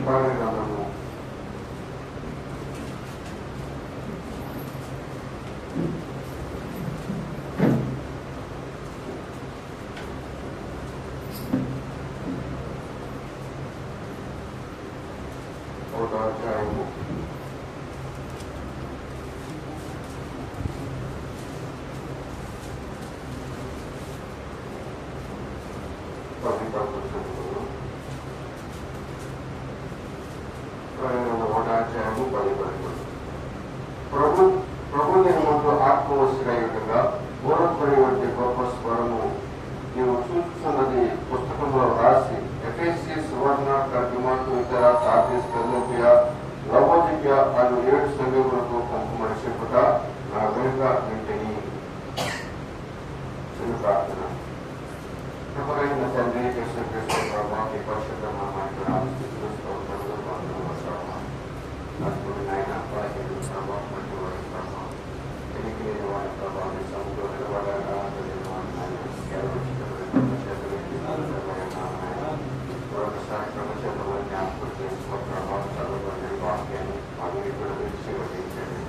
ప్రకటన గ్రంథము 1వ అధ్యాయము 10 వచనములు. ప్రభు దినమందు ఆత్మవశుడైనట్టుగా పూర్వపడి వంటి గొప్ప స్వరము నీవు చూస్తున్నది పుస్తకంలో రాసి ఎఫెసీ, సువర్ణ, కర్గమాతు, ఇతర, సార్డిస్, ఫిలదెల్ఫియా, లవోదికయ అను 7 సంఘములకు పంపమని చెప్పుట నా వెనుక వింటిని. చిన్న ప్రార్థన. కృపగలిగిన తండ్రి యేసుక్రీస్తు ప్రభువా, మీ పరిశుద్ధ నామమునకు స్తుతులు స్తోత్రములు వందనములు ప్రభువా. అద్భుతమైన నాయన పరమేశ్వరుడు ప్రభువా, మంచివాడు ప్రభువా, ఎన్నికలేని వాడి ప్రభువా, మీ సముద్రంలో నిలబడగా మరొకసారి క్రమచేతలో జ్ఞాపకం చేసుకో ప్రభావం చదువుకునే వాక్యాన్ని మాకు ఇప్పుడు విడిచి వడ్డించండి.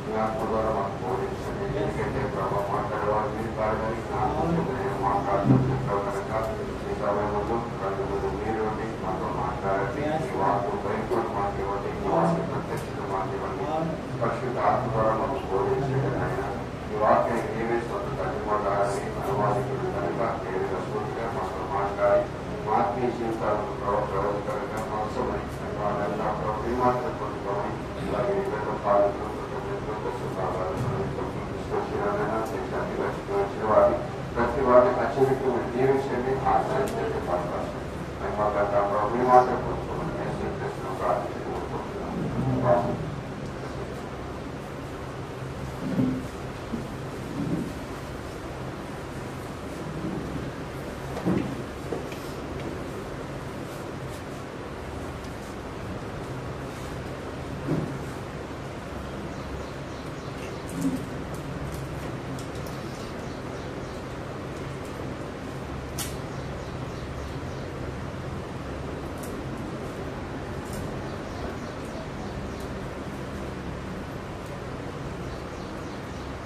జ్ఞాపకం ద్వారా మాకు బోధించండి. ఎందుకంటే ప్రభావం మాట్లాడేవారు మీరు కాదని మాట్లాడుతుంటారు కనుక ఈ సమయంలో కళ్ళు మీరు మాతో మాట్లాడండి. ఈ వాక్యం బయట మాకు ఇవ్వండి. ఈ వాక్యం ప్రత్యక్షత మాకు ఇవ్వండి. పరిశుద్ధ ఆత్మ ద్వారా మాకు బోధించండి. ఆయన ఈ వాక్యాన్ని ఏవే సొంత తల్లిమండాలని అనువాదికుడు కనుక ఏదైనా సూటిగా మాతో మాట్లాడి ఆత్మీయ జీవితాలను ప్రయోజకరంగా అవసరమై మాత్రం పొందుకోమని అలాగే ఇతర పాలకులు వచ్చిన వారి ప్రతి వారిని అత్యధికంగా జీవించండి. ఆచరించండి. ప్రభుని మాత్రం పొందుకోమని ప్రార్థించుకుంటున్నాం.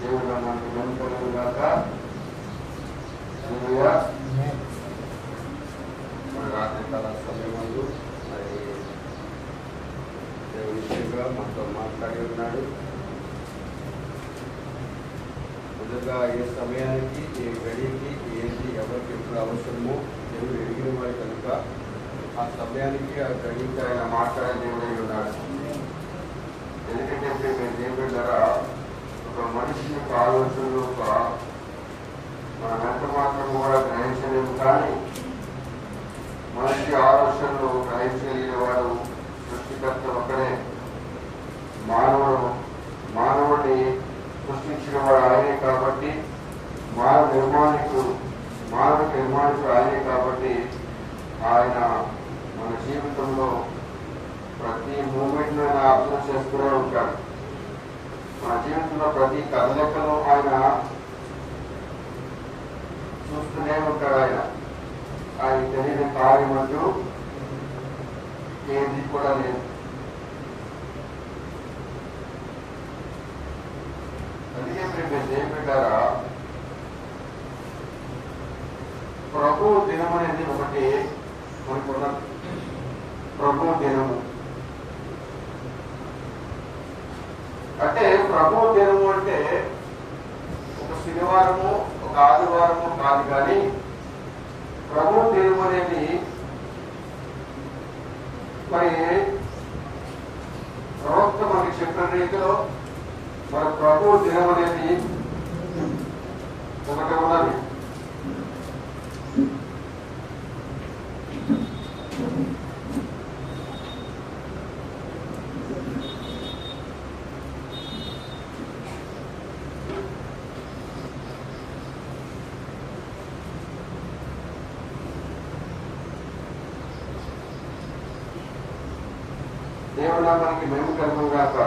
దేవుడు మనకు వెనుకలుగాక. మన రాత్రికాల సమయంలో మరి దేవుని విషయంగా మనతో మాట్లాడి ఉన్నాడు. ముందుగా ఏ సమయానికి ఏ గడికి ఏంటి ఎవరికి ఎప్పుడు అవసరమో దేవుడు ఎరిగిన వాడు కనుక ఆ సమయానికి ఆ గడికి ఆయన మాట్లాడే దేవుడై ఉన్నాడు. ఎందుకంటే మేము దేవుడి ద్వారా ఒక మనిషి యొక్క ఆలోచనలు మనం ఎంత మాత్రం కూడా గ్రహించలేము. కానీ మనిషి ఆలోచనలు గ్రహించలేని వాడు సృష్టికర్త ఒకడే. మానవుడిని సృష్టించిన వాడు ఆయనే కాబట్టి, మానవ నిర్మాణికుడు ఆయనే కాబట్టి ఆయన మన జీవితంలో ప్రతి మూమెంట్ ఆయన అర్థం చేస్తూనే ఉంటాడు. మన జీవితంలో ప్రతి కదలికను ఆయన చూస్తూనే ఉంటాడు. ఆయన తెలియని కార్యం అంటూ ఏది కూడా లేదు. అందుకే మీరు చేయబడ్డారా, ప్రభు దినం అనేది ఒకటి మనకున్నది. ప్రభు దినము అంటే ప్రభు దినము అంటే ఒక శనివారము ఒక ఆదివారము కాదు. కానీ ప్రభు దినం అనేది మరి ప్రవక్త మనకి చెప్పిన రీతిలో మరి ప్రభు దినం అనేది ఒకటి ఉన్నది. దేవుడు మనకి మేము కలుగును గాక.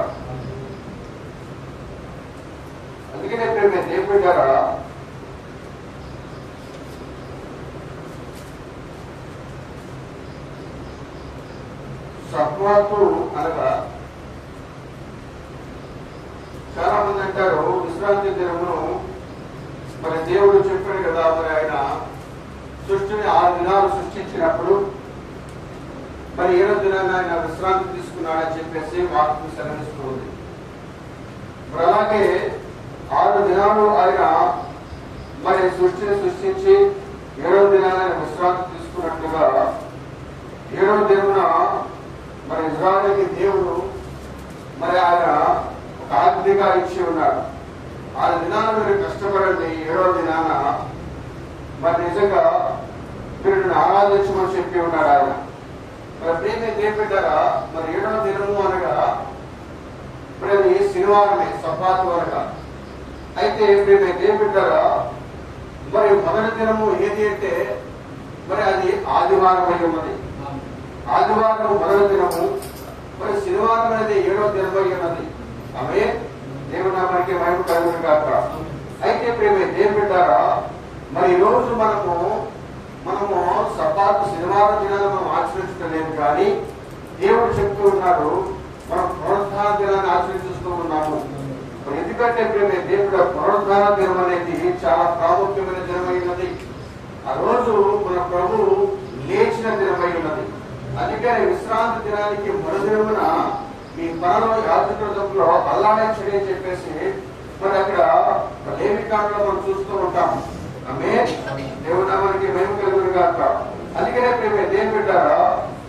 అందుకనే ప్రేమ దేవుడి ద్వారా సబ్బాతు అనగా చాలా మంది అంటారు విశ్రాంతి దినమును మరి దేవుడు చెప్పాడు కదా, మరి ఆయన సృష్టిని 6 దినాలు సృష్టించినప్పుడు మరి 7వ దినాన్ని ఆయన విశ్రాంతి తీసుకున్నాడని చెప్పేసి వాక్యం సెలవిస్తుంది. మరి అలాగే 6 దినాలు ఆయన మరి సృష్టిని సృష్టించి 7వ దినాన్ని ఆయన విశ్రాంతి తీసుకున్నట్లుగా 7వ దినమున మరి ఇజ్రాయేలుకి దేవుడు మరి ఆయన ఒక ఆజ్ఞగా ఇచ్చి ఉన్నాడు. 6 దినాలు మీరు కష్టపడండి, 7వ దినాన మరి నిజంగా మీరు ఆరాధించమని చెప్పి ఉన్నాడు ఆయన. మరి ప్రేమ దేపెట్టారా, మరి 7వ దినము అనగా మరి అది శనివారమే, సబ్బాతు అనగా. అయితే ప్రేమ దేపెట్టారా, మరి మొదటి దినము ఏది అంటే మరి అది ఆదివారం అయి ఉన్నది. ఆదివారం మొదటి దినము, మరి శనివారం అనేది 7వ దినమై ఉన్నది. ఆమె దేవుడు నామానికి మహిమ కలుగును గాక. అయితే ప్రేమ దేపెట్టారా, మరి ఈ రోజు మనము సబ్బాతు శనివారం దినాన్ని మనం ఆచరించలేదు, కానీ దేవుడు చెప్తూ ఉన్నాడు మనం పునరుద్ధాన దినాన్ని ఆచరిస్తూ ఉన్నాము. ఎందుకంటే ప్రేమ దేవుడు పునరుద్ధాన దినం అనేది చాలా ప్రాముఖ్యమైన దినమైనది. ఆ రోజు మన ప్రభు లేచిన దినమై ఉన్నది. అందుకని విశ్రాంతి దినానికి మరుదినమున మీ పరలో యాజకులలో అల్లాడించడే చెప్పేసి మరి అక్కడ లేవికాండలో మనం చూస్తూ ఉంటాం. ఆమె దేవుడు నామానికి మహిమ కలుగును గాక. అందుకనే ప్రేమ దేని పెట్టారా,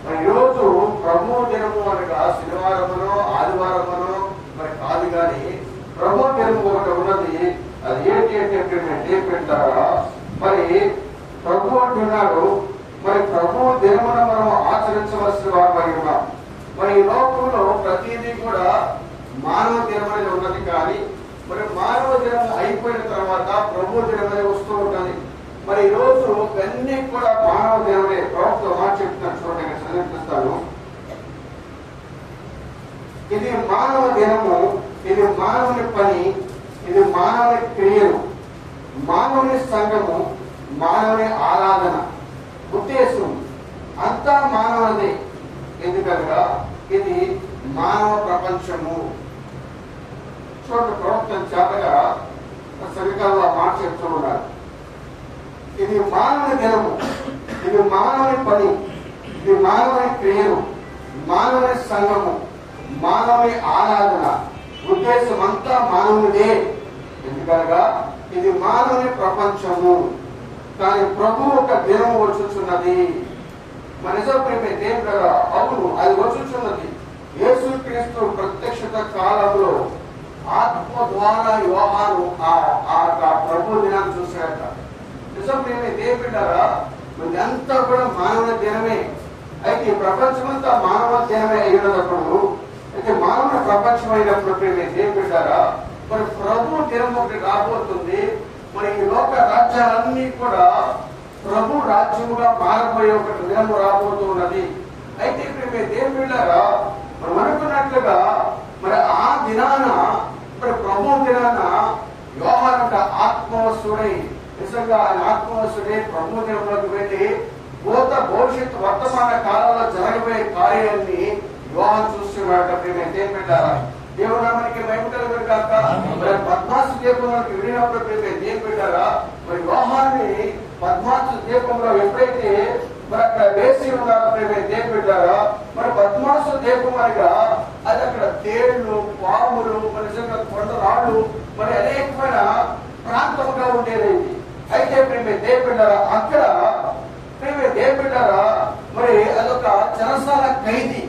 మరి ఈరోజు ప్రభు దినము అనగా శనివారమునో ఆదివారమునో మరి కాదు, కానీ ప్రభు దినము ఒకటి ఉన్నది. అది ఏంటి అంటే ప్రేమ దేని పెట్టారా, మరి ప్రభు అంటున్నాడు మరి ప్రభు దినమున మనం ఆచరించవలసిన వారమై ఉన్నాం. మరి ఈ లోకంలో ప్రతిదీ కూడా మానవ దినమనేది ఉన్నది, కానీ మరి మానవ దినం అయిపోయిన తర్వాత ప్రభు దినమనే వస్తూ ఉంటుంది. మరి ఈ రోజు ఇవన్నీ కూడా మానవ దినమే. ప్రభుత్వ మాట చెప్తున్నాను, చూడండి, చదివిస్తాను. ఇది మానవ దినము, ఇది మానవుని పని, ఇది మానవుని క్రియలు, మానవుని సంఘము, మానవుని ఆరాధన, ఉద్దేశం అంతా మానవునిదే. ఎందుకనగా ఇది మానవ ప్రపంచము. చూడండి, ప్రవక్త చాటగా సరికాల మాట చెప్తూ ఉన్నారు. ఇది మానవుని దినము, ఇది మానవుని పని, ఇది మానవుని క్రియలు, మానవుని సంఘము, మానవుని ఆరాధన, ఉద్దేశం అంతా మానవునిదే. ఎందుకనగా ఇది మానవుని ప్రపంచము. కానీ ప్రభు ఒక దినము వచ్చుచున్నది. మన నిజ ప్రేమ దేవుడు అవును, అది వచ్చుచున్నది. యేసుక్రీస్తు ప్రత్యక్షత కాలంలో ఆత్మ ద్వారా యోహాను ఆ ప్రభు దినాన్ని చూశాడట. నిజం ప్రేమ దేవుడారా, ఇదంతా కూడా మానవ దినమే. అయితే ఈ ప్రపంచమంతా మానవ దినమే అయినప్పుడు, అయితే మానవ ప్రపంచం అయినప్పుడు ప్రేమ దేవుడారా, మరి ప్రభు దినం ఒకటి రాబోతుంది. మరి ఈ లోక రాజ్యాలన్నీ కూడా ప్రభు రాజ్యముగా మారబోయే ఒక దినము రాబోతున్నది. అయితే ఇప్పుడు దేవుళ్ళారా, మనం అనుకున్నట్లుగా మరి ఆ దినాన, మరి ప్రభు దినాన యోహానంట ఆత్మవశుడై, నిజంగా ఆయన ఆత్మవశుడై ప్రభు దినంలోకి వెళ్ళి భూత భవిష్యత్తు వర్తమాన కాలంలో జరగబోయే కార్యాన్ని యోహాను చూస్తున్నాడట. ప్రేమ దేవుళ్ళారా, దేవునామానికి మహిమ కలుగును గాక. మరి పద్మాసు దీపంలోకి వెళ్ళినప్పుడు ప్రేమ దేవుళ్ళారా, మరి యోహాన్ని పద్మాసు దీపంలో ఎప్పుడైతే మరి అక్కడ వేసి ఉన్నారో ప్రేమ దేవుళ్ళారా, మరి పద్మాసు దీపం అనగా అది అక్కడ తేళ్లు, పాములు, మరి నిజంగా కొండరాళ్ళు, మరి అనేకమైన ప్రాంతంగా ఉండేది. అయితే ప్రేమ దేవుళ్ళారా, అక్కడ ప్రేమ దేవుళ్ళారా, మరి అదొక చెరసాల ఖైదీ,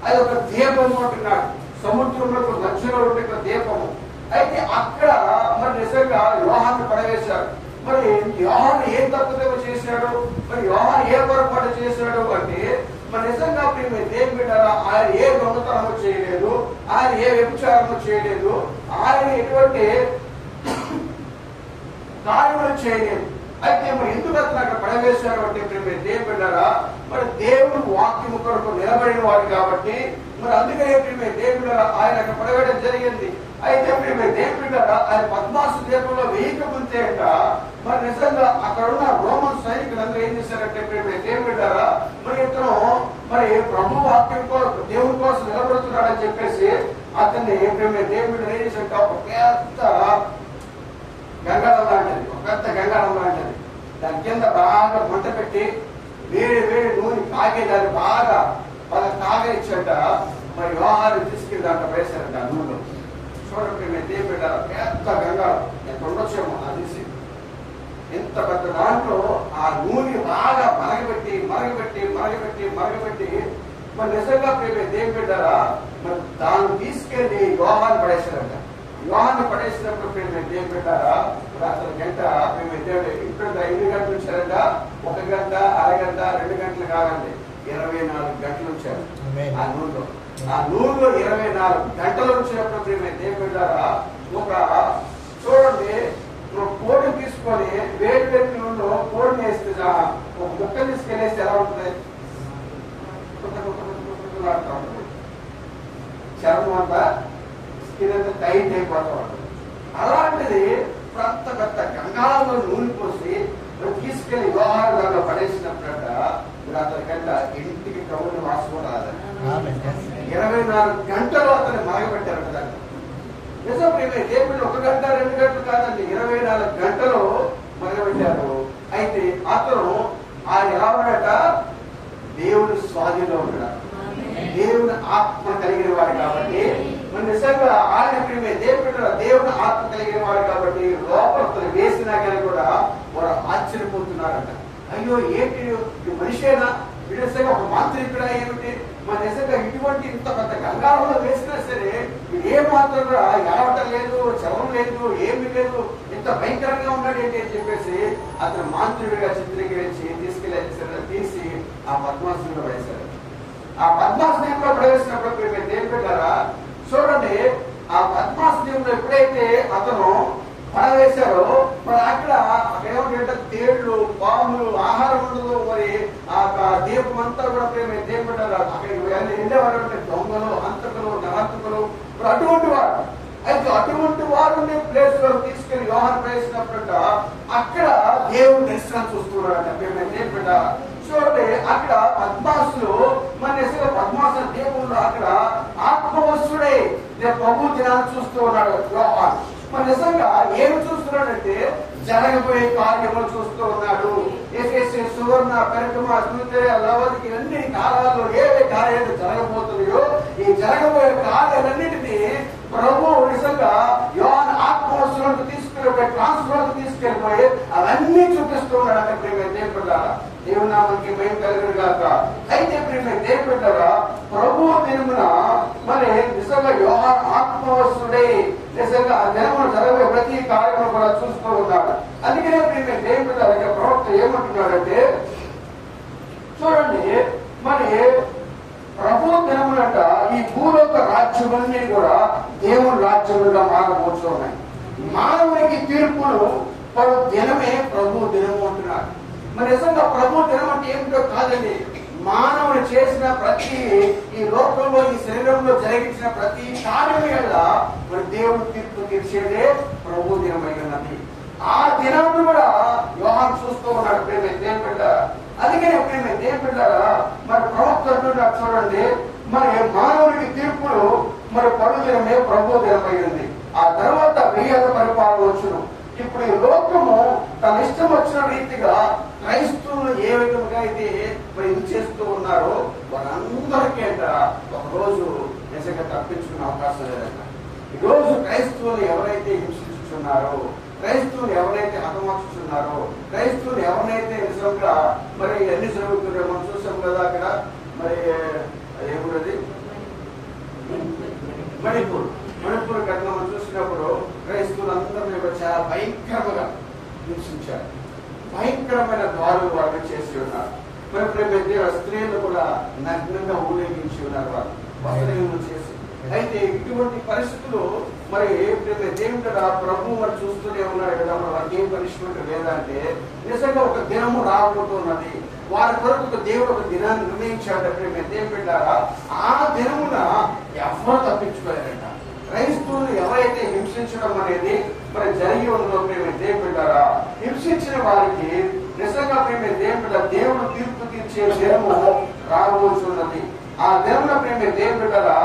అది ఒక దీపం ఉంటున్నాడు, సముద్రంలో మధ్యలో ఉండే దీపము. అయితే అక్కడ మరి నిజంగా యోహాను పడవేశారు. మరి యోహాను ఏ తప్పుదేమో చేశాడు, మరి యోహాను ఏ పొరపాటు చేశాడు అంటే, మరి నిజంగా ప్రేమ దేవుని బిడ్డలారా, ఆయన ఏ దొంగతనము చేయలేదు, ఆయన ఏ వ్యభిచారము చేయలేదు, ఆయన ఎటువంటి కార్యములు చేయలేదు. అయితే మరి ఎందుకు అతను అక్కడ పడవేశారు అంటే ప్రేమ దేవుని బిడ్డలారా, మరి దేవుడు వాక్యము కొరకు నిలబడిన వాడు కాబట్టి, మరి అందుకనే ప్రేమ దేవుని బిడ్డలారా ఆయన అక్కడ పడవేయడం జరిగింది. అయితే ప్రేమ దేవుని బిడ్డలారా, ఆయన పద్మాసు దీపంలో వేయక ముందే అంట, మరి నిజంగా అక్కడ ఉన్న రోమన్ సైనికులందరూ ఏం చేశారంటే ప్రేమ దేవుని బిడ్డలారా, మరి ఇతను మరి ప్రభు వాక్యం కొరకు, అతన్ని ప్రేమ దేవుడు నేర్చుకుంటే ఒక పెద్ద గంగాళం లాంటిది, ఒక పెద్ద గంగాళం లాంటిది. దాని కింద బాగా మంట పెట్టి వేడి వేడి నూనె కాగేదాన్ని బాగా కాగనిచ్చట. మరి యోహాను తీసుకెళ్ళి దాంట్లో వేశారంట ఆ నూనెలో. చూడండి మేము దేవుడు పెద్ద గంగాళం ఎంత ఉండొచ్చేమో అది తీసి ఎంత పెద్ద దాంట్లో ఆ నూనె బాగా మరగబెట్టి మరగబెట్టి మరగబెట్టి మరగబెట్టి మరి నిజంగా ప్రేమ దేవుడు పెట్టారా మరి దాన్ని తీసుకెళ్లి యోహాను పడేశారంట. యోహాను పడేసినప్పుడు ప్రేమ దేవుడు పెట్టారా అసలు గంట మేము దేవుడు ఇప్పుడు 5 గంటలు ఉంచారంట. 1 గంట, అరగంట, 2 గంటలు కాదండి, 24 గంటలు ఉంచారు ఆ నూనెలో. ఆ నూనెలో 24 గంటలు వచ్చినప్పుడు ప్రేమ దేవుడు పెట్టారా ఒక చూడండి కోడిని తీసుకొని వేడి వేడి నూనెలో కోడిని వేస్తే ఒక ముక్క తీసుకెళ్ళేస్తే ఎలా ఉంటుంది? చర్మం అంతా స్కిన్ అంతా టైట్ అయిపోతూ ఉంటుంది. అలాంటిది పెద్ద పెద్ద గంగాళంలో నూనె పోసి తీసుకెళ్లి యోహాను దాంట్లో పడేసినప్పుడట అతనికంట ఇంటికి కవుని వాసన కూడా రాదండి. 24 గంటలు అతన్ని మరగబెట్టారంట దాన్ని. నిజం ప్రేమ దేవుడు 1 గంట 2 గంటలు కాదండి, 24 గంటలు మరగబెట్టారు. అయితే అతను ఆయన ఎలా ఉన్నాడట? దేవుని స్వాధీనంలో ఉన్నాడు, దేవుని ఆత్మ కలిగిన వాడు కాబట్టి మన నిజంగా ఆయన ప్రేమే దేవుని ఆత్మ కలిగిన వాడు కాబట్టి లోపల వేసినా కానీ కూడా వారు ఆశ్చర్యపోతున్నారంట. అయ్యో ఏంటి మనిషేనా నిజంగా ఒక మాంత్రికుడా ఏమిటి? మన నిజంగా ఇటువంటి ఇంత పెద్ద గంగాళంలో వేసినా సరే ఏ మాత్రం ఎడవటం లేదు, చలం లేదు, ఏమి లేదు, ఇంత భయంకరంగా ఉన్నాడు ఏంటి అని చెప్పేసి అతను మాంత్రికుడిగా చిత్రీకరించి తీసుకెళ్ళి తీసి ఆ పద్మాసనంలో వేశారు. ఆ పద్మాసనంలో ప్రవేశినప్పుడు మేము దేని పెట్టారా చూడండి. ఆ పద్మాసనంలో ఎప్పుడైతే అతను పడవేశారో మరి అక్కడ ఏమంటే తేళ్లు, పాములు, ఆహారం ఉండదు. మరి ఆ దీపం అంతా కూడా ప్రేమ దేని పెట్టారు అక్కడికి వెళ్ళేవారు అంటే దొంగలు, హంతకులు, నరహంతకులు అటువంటి వారు. అయితే అటువంటి వారిని ప్లేస్ లో తీసుకెళ్లి యోహాను ప్రవేశించినప్పుడ అక్కడ దేవుడు దర్శనం చూస్తున్నాడు. దేని పెట్ట చూడండి అక్కడ పద్మాసులు మన నిజంగా పద్మాసుల దేవుళ్ళు అక్కడ ఆత్మవస్తుడే ప్రభు దినాన్ని చూస్తూ ఉన్నాడు యోహాను. మరి నిజంగా ఏమి చూస్తున్నాడంటే జరగబోయే కార్యములు చూస్తూ ఉన్నాడు. ఎఫెసు, సువర్ణ, పెరగమ, సూత్ర, లవదికి అన్ని కాలాల్లో ఏవే కార్యాలు జరగబోతున్నాయో ఈ జరగబోయే కార్యాలన్నింటినీ ప్రభు నిజంగా యోహాను ఆత్మవస్తువులకు తీసుకెళ్ళిపోయి ట్రాన్స్ఫర్ తీసుకెళ్ళిపోయి అవన్నీ చూపిస్తూ ఉన్నాడు. అంటే ప్రేమ దేవుడారా దేవుని నామానికి భయం కలిగిన గాక. అయితే ప్రేమ దేవుడారా ప్రభు దినమున మరి నిజంగా యోహాను ఆత్మవస్తుడే నిజంగా ఆ దినమున జరగబోయే ప్రతి కార్యములు కూడా చూస్తూ ఉన్నాడు. అందుకనే ప్రేమ దేవుడారా ప్రవక్త ఏమంటున్నాడంటే చూడండి మరి ప్రభు దినమునట ఈ భూలోక రాజ్యములన్నీ కూడా దేవుని రాజ్యములుగా మారబోతున్నాయి. మానవునికి తీర్పులు పలు దినమే ప్రభు దినము అంటున్నారు. మరి నిజంగా ప్రభు దినం అంటే ఏమిటో కాదండి, మానవుడు చేసిన ప్రతి ఈ లోకంలో ఈ శరీరంలో జరిగించిన ప్రతి కార్యం వల్ల మరి దేవుడు తీర్పు తీర్చేదే ప్రభు దినమై ఉన్నది. ఆ దినాన్ని కూడా యోహాను చూస్తూ ఉన్నాడు. ప్రేమ దేవుని బిడ్డ, అందుకనే ప్రేమ దేవుని బిడ్డారా మరి ప్రవక్త అంటున్నాడు చూడండి మరి మానవునికి తీర్పులు మరి పడు దినమే ప్రభు దినమై ఉంది. ఆ తర్వాత 1000 పరిపాలన వచ్చును. ఇప్పుడు ఈ లోకము తన ఇష్టం వచ్చిన రీతిగా క్రైస్తవులు ఏ విధంగా అయితే మరి ఇది చేస్తూ ఉన్నారో వారందరికీ అంట ఒక రోజు నిజంగా తప్పించుకునే అవకాశం లేదంట. ఈ రోజు క్రైస్తవులు ఎవరైతే హింసించుతున్నారో, క్రైస్తవులు ఎవరైతే హతమార్చుతున్నారో, క్రైస్తవులు ఎవరైతే నిజంగా మరి ఎన్ని జరుగుతున్నాయో మనం చూసాం కదా. అక్కడ మరి ఏమున్నది మణిపూర్ ఘటన మనం చూసినప్పుడు క్రైస్తవులందరినీ చాలా భయంకరంగా హింసించారు. భయంకరమైన దాడులు వాళ్ళు చేసి ఉన్నారు. మరి స్త్రీలు కూడా నగ్నంగా ఊరేగించి ఉన్నారు వాళ్ళు వస్త్రహీనం చేసి. అయితే ఇటువంటి పరిస్థితులు మరి దేవుడు ప్రభు మరి చూస్తూనే ఉన్నాడు కదా. మరి వాళ్ళకి ఏం పనిష్మెంట్ లేదంటే నిజంగా ఒక దినము రాబోతున్నది. వారి కొరకు ఒక దేవుడు ఒక దినాన్ని నిర్ణయించాడు. దేవుడు ఆ దినమున ఎవరు తప్పించుకోలేరంట. క్రైస్తవులు ఎవరైతే హింసించడం అనేది మరి జరిగి ఉందో దేవుడు హింసించిన వారికి నిజంగా దేవుడు తీర్పు తీర్చే దినము రాబోతున్నది. ఆ దినమున ప్రేమ దేవుని బిడ్డలారా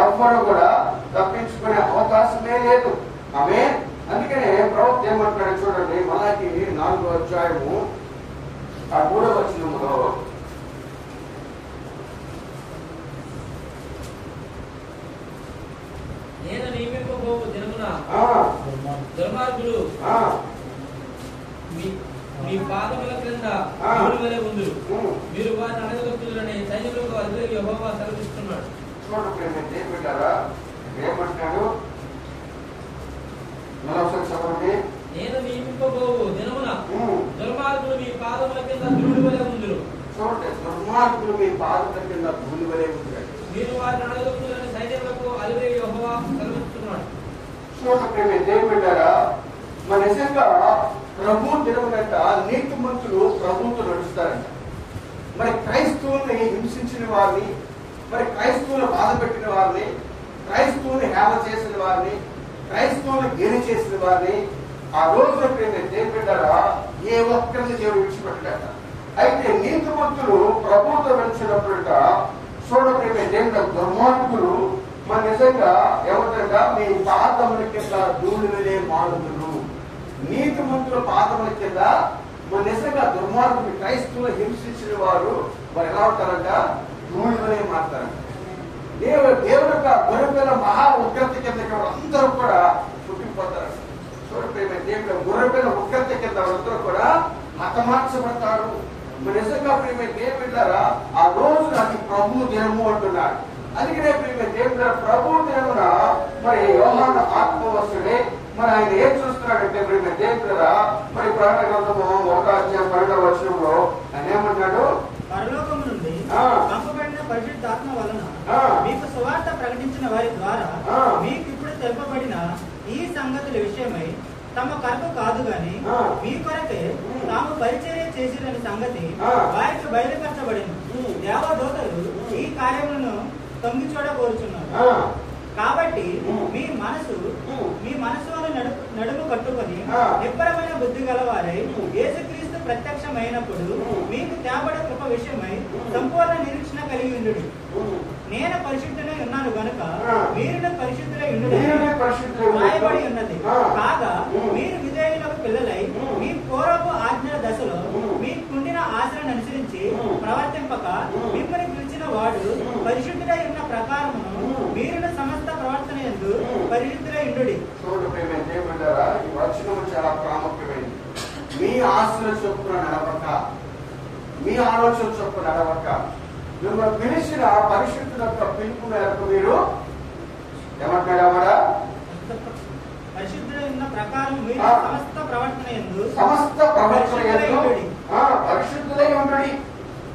ఎవ్వరు కూడా తప్పించుకునే అవకాశమే లేదు. ఆమె అందుకనే ప్రవక్త ఏమంటాడు చూడండి, మలాకి 4వ అధ్యాయము 3వ వచనములో, నేను నియమింపబోవు దినమున దుర్మార్గులు మీ పాదముల క్రింద వలె ఉందురు, మీరు వారిని అడగదొక్కుదురని సైనికులకు అధిపతి యెహోవా సెలవిస్తున్నాడు. చూడండి దేవుని బిడ్డలారా ఏమంటాడు, నేను నియమింపబోవు దినమున దుర్మార్గులు మీ పాదముల కింద ధూళి వలె ఉందురు. చూడండి, దుర్మార్గులు మీ పాదముల కింద ధూళి వలె ఉందురు. మీరు వారిని అడగదొక్కుదురని సైనికులకు అధిపతి యెహోవా సెలవిస్తున్నాడు. చూడండి దేవుని బిడ్డలారా, మన నిజంగా ప్రభు దినమునంట నీతిమంతులు ప్రభువుతో నడుస్తారంట. మరి క్రైస్తవుల్ని హింసించిన వారిని, మరి క్రైస్తవులు బాధ పెట్టిన వారిని, క్రైస్తవుని హేమ చేసిన వారిని, క్రైస్తవుని గేలి చేసిన వారిని ఆ రోజున దేవుని బిడ్డలారా ఏ ఒక్కరిని దేవుడు విడిచిపెట్టలేట. అయితే నీతిమంతులు ప్రభువుతో వెళ్తున్నప్పుడంట చూడప్రేమ దేవుడు దుర్మార్గులు మన నిజంగా ఏమంటారంట, మీ పాదముల కింద ధూళి వలె మారుదురు. నీతిమంతుల పాదముల కింద మన నిజంగా దుర్మార్గులు క్రైస్తవులు హింసించిన వారు మరి ఎలా ఉంటారంట, ధూళి వలె మారుతారంట. దేవుడు యొక్క గొర్రెపిల్ల మహా ఉగ్రత కింద అందరూ కూడా పుట్టిపోతారు. చూడప్రేమ దేవుడు గొర్రెపిల్ల ఉగ్రత కింద అందరూ కూడా హతమార్చబడతారు. నిజంగా ప్రేమ దేవుడారా ఆ రోజు నాకు ప్రభు దినము అంటున్నాడు. అందుకనే ప్రేమ దేవుడ ప్రభు దినమున మరి యోహాను ఆత్మవస్తుడే మరి ఆయన ఏం చూస్తున్నాడంటే ప్రేమ దేవుడా మరి ప్రకటన గ్రంథము 1వ అధ్యాయం 12వ వచనంలో ఆయన ఏమన్నాడు, పరలోకము నుండి పంపబడిన పరిశుద్ధాత్మ వలన మీకు సువార్త ప్రకటించిన వారి ద్వారా మీకు ఇప్పుడు తెలుపబడిన ఈ సంగతుల విషయమై తమ కరకు కాదు గాని మీ కొరకే తాము పరిచర్య చేసిరని సంగతి వారికి బయలుపరచబడింది. దేవదూతలు ఈ కార్యములను తొంగి చూడబోతున్నారు. కాబట్టి మీ మనసు నడుము కట్టుకొని నిబ్బరమైన బుద్ధి గలవారై యేసుక్రీస్తు ప్రత్యక్షమైనప్పుడు మీకు తేబడ కృప విషయమై సంపూర్ణ నిరీక్షణ కలిగి ఉండుడి. నేను పరిశుద్ధులై ఉన్నాను గనుక మీరు పరిశుద్ధులై ఉండుడి రాయబడి ఉన్నది. కాగా మీరు విధేయులకు పిల్లలై మీ పూర్వపు ఆజ్ఞల దశలో మీ కుండిన ఆశలను అనుసరించి ప్రవర్తింపక మిమ్మల్ని పిలిచిన వాడు పరిశుద్ధులై ఉన్న ప్రకారమును మీరు సమస్త ప్రవర్తన యందు పరిశుద్ధులై ఉండుడి. ఈ వచనం చాలా ప్రాముఖ్యమైనది. మీ ఆశల చొప్పున నడవక, మీ ఆలోచన చొప్పున నడవక, మిమ్మల్ని పిలిచిన పరిశుద్ధుల యొక్క పిలుపు మేరకు మీరు ఏమంటాడా పరిశుద్ధులై ఉన్న ప్రకారం మీరు సమస్త ప్రవర్తన యందు పరిశుద్ధులై ఉండుడి.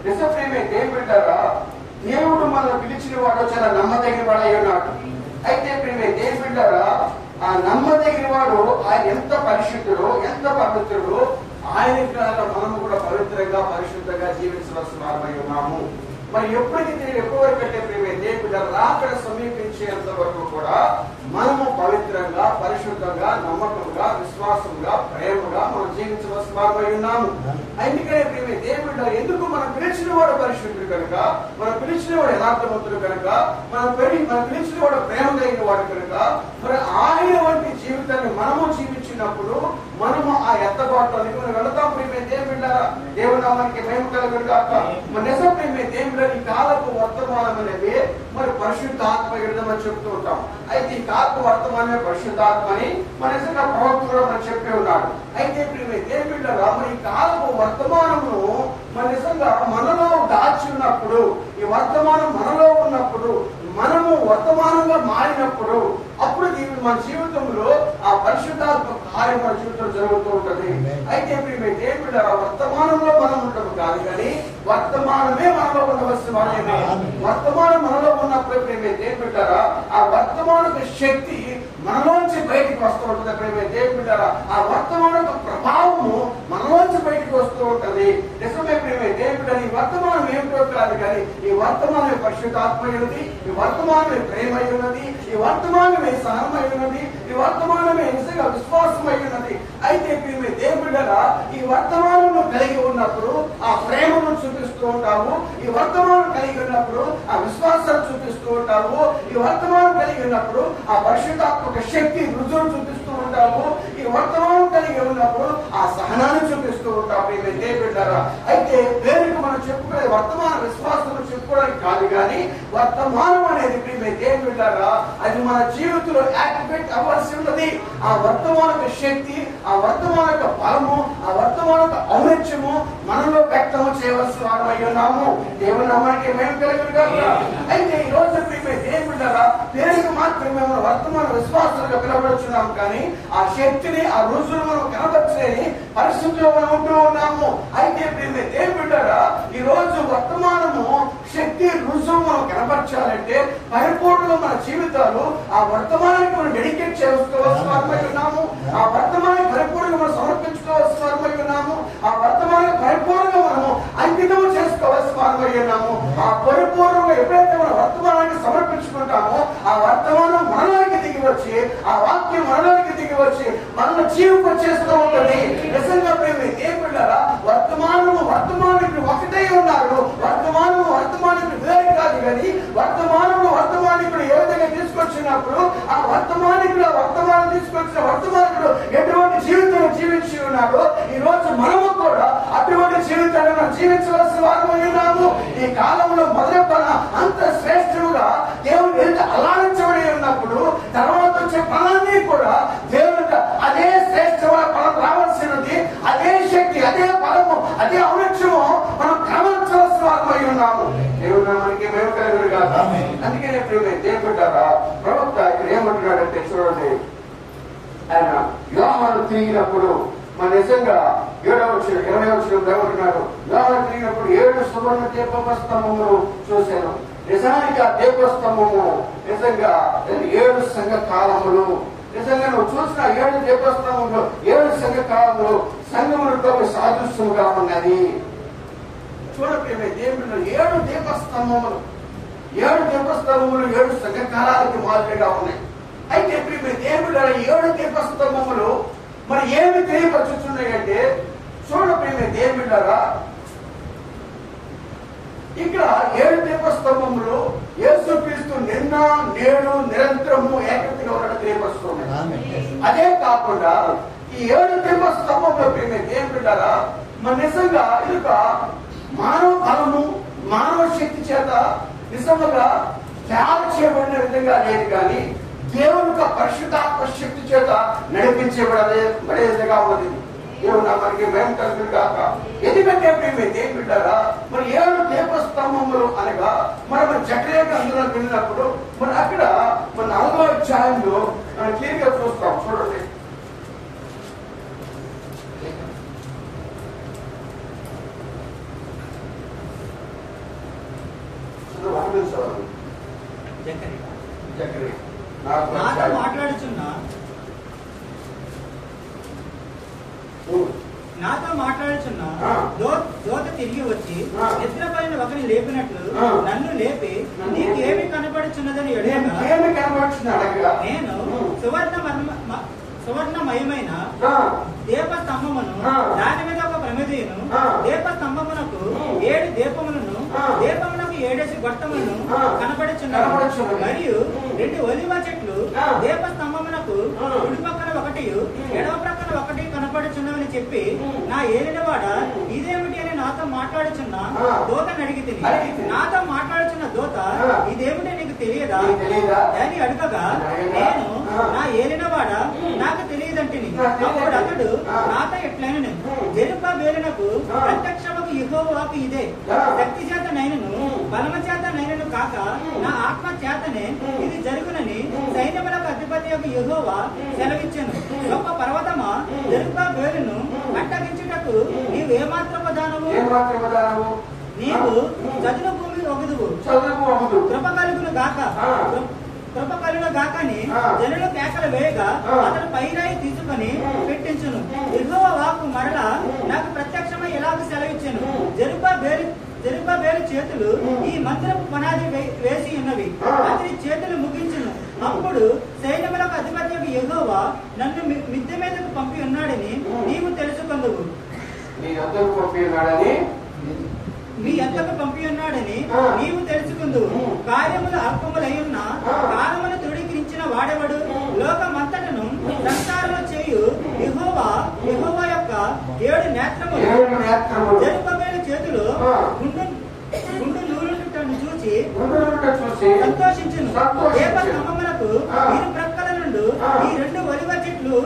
నిజప్రేమే దేవుడారా దేవుడు మనల్ని పిలిచిన వాడు చాలా నమ్మదగిన వాడు అయి ఉన్నాడు. అయితే ప్రేమే దేవుడారా ఆ నమ్మదగిన వాడు ఆయన ఎంత పరిశుద్ధుడు, ఎంత పవిత్రుడు, ఆయన మనము కూడా పవిత్రంగా పరిశుద్ధంగా జీవించవలసిన వారమై ఉన్నాము. మరి ఎప్పటికీ ఎప్పటికంటే ప్రేమే దేవుడు రాకడ సమీపించేంత వరకు కూడా మనము పవిత్రంగా పరిశుద్ధంగా నమ్మకంగా విశ్వాసంగా ప్రేమగా మనం జీవించవలసిన వారమై ఉన్నాము. అందుకనే ప్రేమే దేవుడు ఎందుకు మనం పిలిచిన వాడు పరిశుద్ధుడు కనుక, మనం పిలిచిన వాడు యథార్థవంతుడు కనుక, మనం పిలిచిన వాడు ప్రేమ కలిగిన వాడు కనుక, మరి ఆయన వంటి జీవితాన్ని మనము జీవించినప్పుడు మనము ఆ ఎత్తబాటులోనికి మనం వెళతాం. ప్రేమే దేవుడు నామానికి మేము కలుగుగాక. మన నిజం ప్రేమే దేవుడు ఈ కాలపు వర్తమానం అనేది మరి పరిశుద్ధాత్మ యుద్ధమని చెప్తూ ఉంటాం. అయితే ఈ కాలపు వర్తమానమే పరిశుద్ధాత్మని మన నిజంగా ప్రవక్తలు మనం చెప్పి ఉన్నాడు. అయితే ప్రేమే దేవుడు మరి ఈ కాలపు వర్తమానము మన నిజంగా మనలో దాచి ఉన్నప్పుడు, ఈ వర్తమానం మనలో ఉన్నప్పుడు, మనము వర్తమానంగా మారినప్పుడు అప్పుడు మన జీవితంలో ఆ పరిశుద్ధాత్మ కార్యం మన జీవితంలో జరుగుతూ ఉంటది. అయితే ప్రేమే దేవుడు వర్తమానంలో మనం ఉంటాము కాదు కానీ వర్తమానమే మనలో ఉండవలసిన వాళ్ళే. వర్తమానం మనలో ఉన్నప్పుడు ప్రేమే దేవుడారా ఆ వర్తమాన శక్తి మనలోంచి బయటికి వస్తూ ఉంటుంది. ప్రేమ దేవుడు ఆ వర్తమాన ప్రభావము మనలోంచి బయటికి వస్తూ ఉంటది. నిజమే ప్రేమ దేవుడు ఈ వర్తమానం ఏమిటో కాదు కానీ ఈ వర్తమానమే పరిశుద్ధాత్మ ఉన్నది, ఈ వర్తమానమే ప్రేమ ఉన్నది, ఈ వర్తమానమే సహనమై ఉన్నది, ఈ వర్తమానమే నిజంగా విశ్వాసమై ఉన్నది. అయితే ప్రేమ దేవుడు ఈ వర్తమానం కలిగి ఉన్నప్పుడు ఆ ప్రేమను చూపిస్తూ ఉంటాము, ఈ వర్తమానం కలిగి ఉన్నప్పుడు ఆ విశ్వాసాన్ని చూపిస్తూ ఉంటాము, ఈ వర్తమానం కలిగి ఉన్నప్పుడు ఆ పరిశుద్ధాత్మక శక్తి రుజువును చూపిస్తూ ఉంటాము, ఈ వర్తమానం కలిగి ఉన్నప్పుడు ఆ సహనాన్ని చూపిస్తూ ఉంటాము. దేవుడారా అయితే పేరుకు మనం చెప్పుకునే వర్తమాన విశ్వాసం చెప్పుకోవడానికి కాదు కానీ వర్తమానం అనేది ప్రియమే దేవుడారా అది మన జీవితంలో యాక్టివేట్ అవ్వాల్సి ఉన్నది. ఆ వర్తమాన శక్తి, ఆ వర్తమాన బలము, ఆ వర్తమాన ఔన్నత్యము మనలో వ్యక్తం చేయవలసిన వారమై ఉన్నాము. దేవుని నామానికి మేము కలిగి కాదు. అయితే ఈ రోజు ప్రియమే దేవుడారా పేరుకు మాత్రమే మనం వర్తమాన విశ్వాసాలుగా పిలవడుచున్నాము కానీ ఆ శక్తిని ఆ రుజువును మనం కనబరచలేని పరిస్థితిలో మనం ఉంటూ ఉన్నాము. అయితే ప్రియమే దేవుడారా ఈ రోజు వర్తమానము శక్తి రుజువు మనం కనబరచాలంటే పరిపూర్ణంగా మన జీవితాలు ఆ వర్తమానానికి మనం డెడికేట్ చేసుకోవాల్సిన వారమై ఉన్నాము. ఆ వర్తమానాన్ని పరిపూర్ణంగా మనం సమర్పించుకోవాల్సిన వారమై ఉన్నాము. ఆ వర్తమానాన్ని పరిపూర్ణంగా మనము అంకితం చేసుకోవాల్సిన వారమై ఉన్నాము. ఆ పరిపూర్ణంగా ఎప్పుడైతే మన వర్తమానాన్ని సమర్పించుకుంటామో ఆ వర్తమానం మనలోకి దిగి వచ్చి ఆ వాక్యం మనలోకి దిగి వచ్చి మన జీవితం చేస్తూ ఉంటుంది. నిజంగా ప్రేమ దేవుడారా వర్తమానానికి ఒకటే ఉన్నారు. వర్తమానానికి వేరే కాదు కానీ వర్తమానికుడు ఏ విధంగా తీసుకొచ్చినప్పుడు ఆ వర్తమానం తీసుకొచ్చిన వర్తమానికుడు ఎటువంటి జీవితం జీవించి ఉన్నాడో ఈ రోజు మనము కూడా అటువంటి జీవితాన్ని మనం జీవించవలసిన వారమై ఉన్నాము. ఈ కాలంలో మొదటి పన అంత శ్రేష్టముగా దేవుడు ఎంత అలాడించబడి ఉన్నప్పుడు తర్వాత వచ్చే ఫలాన్ని కూడా దేవుడు అదే శ్రేష్టమైన ఫలం రావాల్సినది, అదే శక్తి, అదే ఫలము, అదే ఔన్నత్యము మనం కనబరచవలసిన వారమై ఉన్నాము. దేవుడు మనకి మేము కలిగి కాదు. అందుకనే దేవుడారా ప్రవక్త ఇక్కడ ఏమంటున్నాడంటే చూడండి, ఆయన యోహాను తిరిగినప్పుడు మన నిజంగా 20వ ఏమంటున్నాడు, యోహాను తిరిగినప్పుడు 7 సువర్ణ దీపస్తంభములు చూశాను. నిజానికి ఆ దీపస్తంభము నిజంగా 7 సంఘ కాలములు. నిజంగా నువ్వు చూసిన 7 దీపస్తంభములు 7 సంఘ కాలములు సంఘములతో సాదృశ్యముగా ఉన్నది. చూడప్రియమే దేవుడు 7 దీపస్తంభములు 7 సంఘ కాలాలకి మాదిరిగా ఉన్నాయి. అయితే ప్రియమే దేవుడు 7 దీపస్తంభములు మరి ఏమి తెలియపరుచుతున్నాయంటే చూడప్రియమే దేవుడారా ఇక్కడ 7 దీపస్తంభములు యేసుక్రీస్తు నిన్న నేడు నిరంతరము ఏకత్వంగా ఉన్నట్టు తెలియపరుస్తున్నాయి. అదే కాకుండా ఈ 7 దీపస్తంభంలో ప్రియమే దేవుడారా మరి నిజంగా ఇది మానవ బలము మానవ శక్తి చేత నిజంగా తయారు చేయబడిన విధంగా లేదు కానీ దేవుని యొక్క పరిశుద్ధాత్మ శక్తి చేత నడిపించబడే విధంగా ఉన్నది. దేవుడు మనకి మేము కలిగి కాక ఎందుకంటే ప్రేమే దేవుడారా మరి 7 దీపస్తంభములు అనగా మనం జకరియా గ్రంథంలో వెళ్ళినప్పుడు మరి అక్కడ మన 4వ అధ్యాయంలో మనం క్లియర్ గా చూస్తాం. చూడండి నాతో మాట్లాడుచున్నా దోత తిరిగి వచ్చి నిద్రపైన ఒకరిని లేపినట్లు నన్ను లేపి నీకేమి కనపడుచున్నదని అడగగా నేను సువర్ణమయమైన దీపస్తంభమును దాని మీద ఒక ప్రమిదను దీపస్తంభమునకు 7 దీపములను దీపమునకు 7 గొట్టములను కనపడుచున్నాను. మరియు 2 ఒలివ చెట్లు దీపస్తంభమునకు కుడి పక్కన ఒకటి ఎడవ ప్రక్కన ఒకటి కనపడుచున్నవని చెప్పి నా ఏలినవాడ ఇదేమిటి అని నాతో మాట్లాడుచున్న దూతను అడిగి నాతో మాట్లాడుచున్న దూత ఇదేమిటి నీకు తెలియదా అని అడగగా నేను నా ఏలినవాడ నాకు తెలియదంటిని. అప్పుడు అతడు నాతో ఎట్లైనను జెరుబ్బాబెలునకు ప్రత్యక్షముకు యెహోవాకు ఇదే శక్తి చేత నైనను బలము చేత నైనను కాక నా ఆత్మ చేతనే ఇది జరుగునని సైన్యములకు అధిపతి యొక్క యెహోవా సెలవిచ్చెను. గొప్ప పర్వతమా జెరుబ్బాబెలును అట్టగించుటకు నీవు ఏమాత్రము దానవు? నీవు చదును భూమి ఒగదువు కృప కలుగును గాక కృప కలుగును గాకని జనులు కేకలు వేయగా అతడు పైరాయి తీసుకొని పెట్టించును. యెహోవా వాక్కు మరలా నాకు ప్రత్యక్షమై ఇలాగ సెలవిచ్చెను, జెరుబ్బాబెలు చేతులు ఈ మందిరపు పునాది వేసి ఉన్నవి, అతని చేతులు ముగించును. అప్పుడు సైన్యములకు అధిపత్యం యెహోవా నన్ను మిద్దె మీదకు పంపి ఉన్నాడని నీవు తెలుసుకొందువు. మీ యొద్దకు పంపి ఉన్నాడని నీవు తెలుసుకుందువు. కార్యములు అల్పములయ్యున్న కాలమును తృణీకరించిన వాడెవడు? లోకమంతటను సంసారము చేయు యెహోవా యొక్క 7 నేత్రములు జెరుబ్బాబెలు చేతులు గుండు నూలుటను చూచి సంతోషించును. దీప స్తంభములకు ఇరు ప్రక్కల నుండి ఈ 2 ఒలివ చెట్లు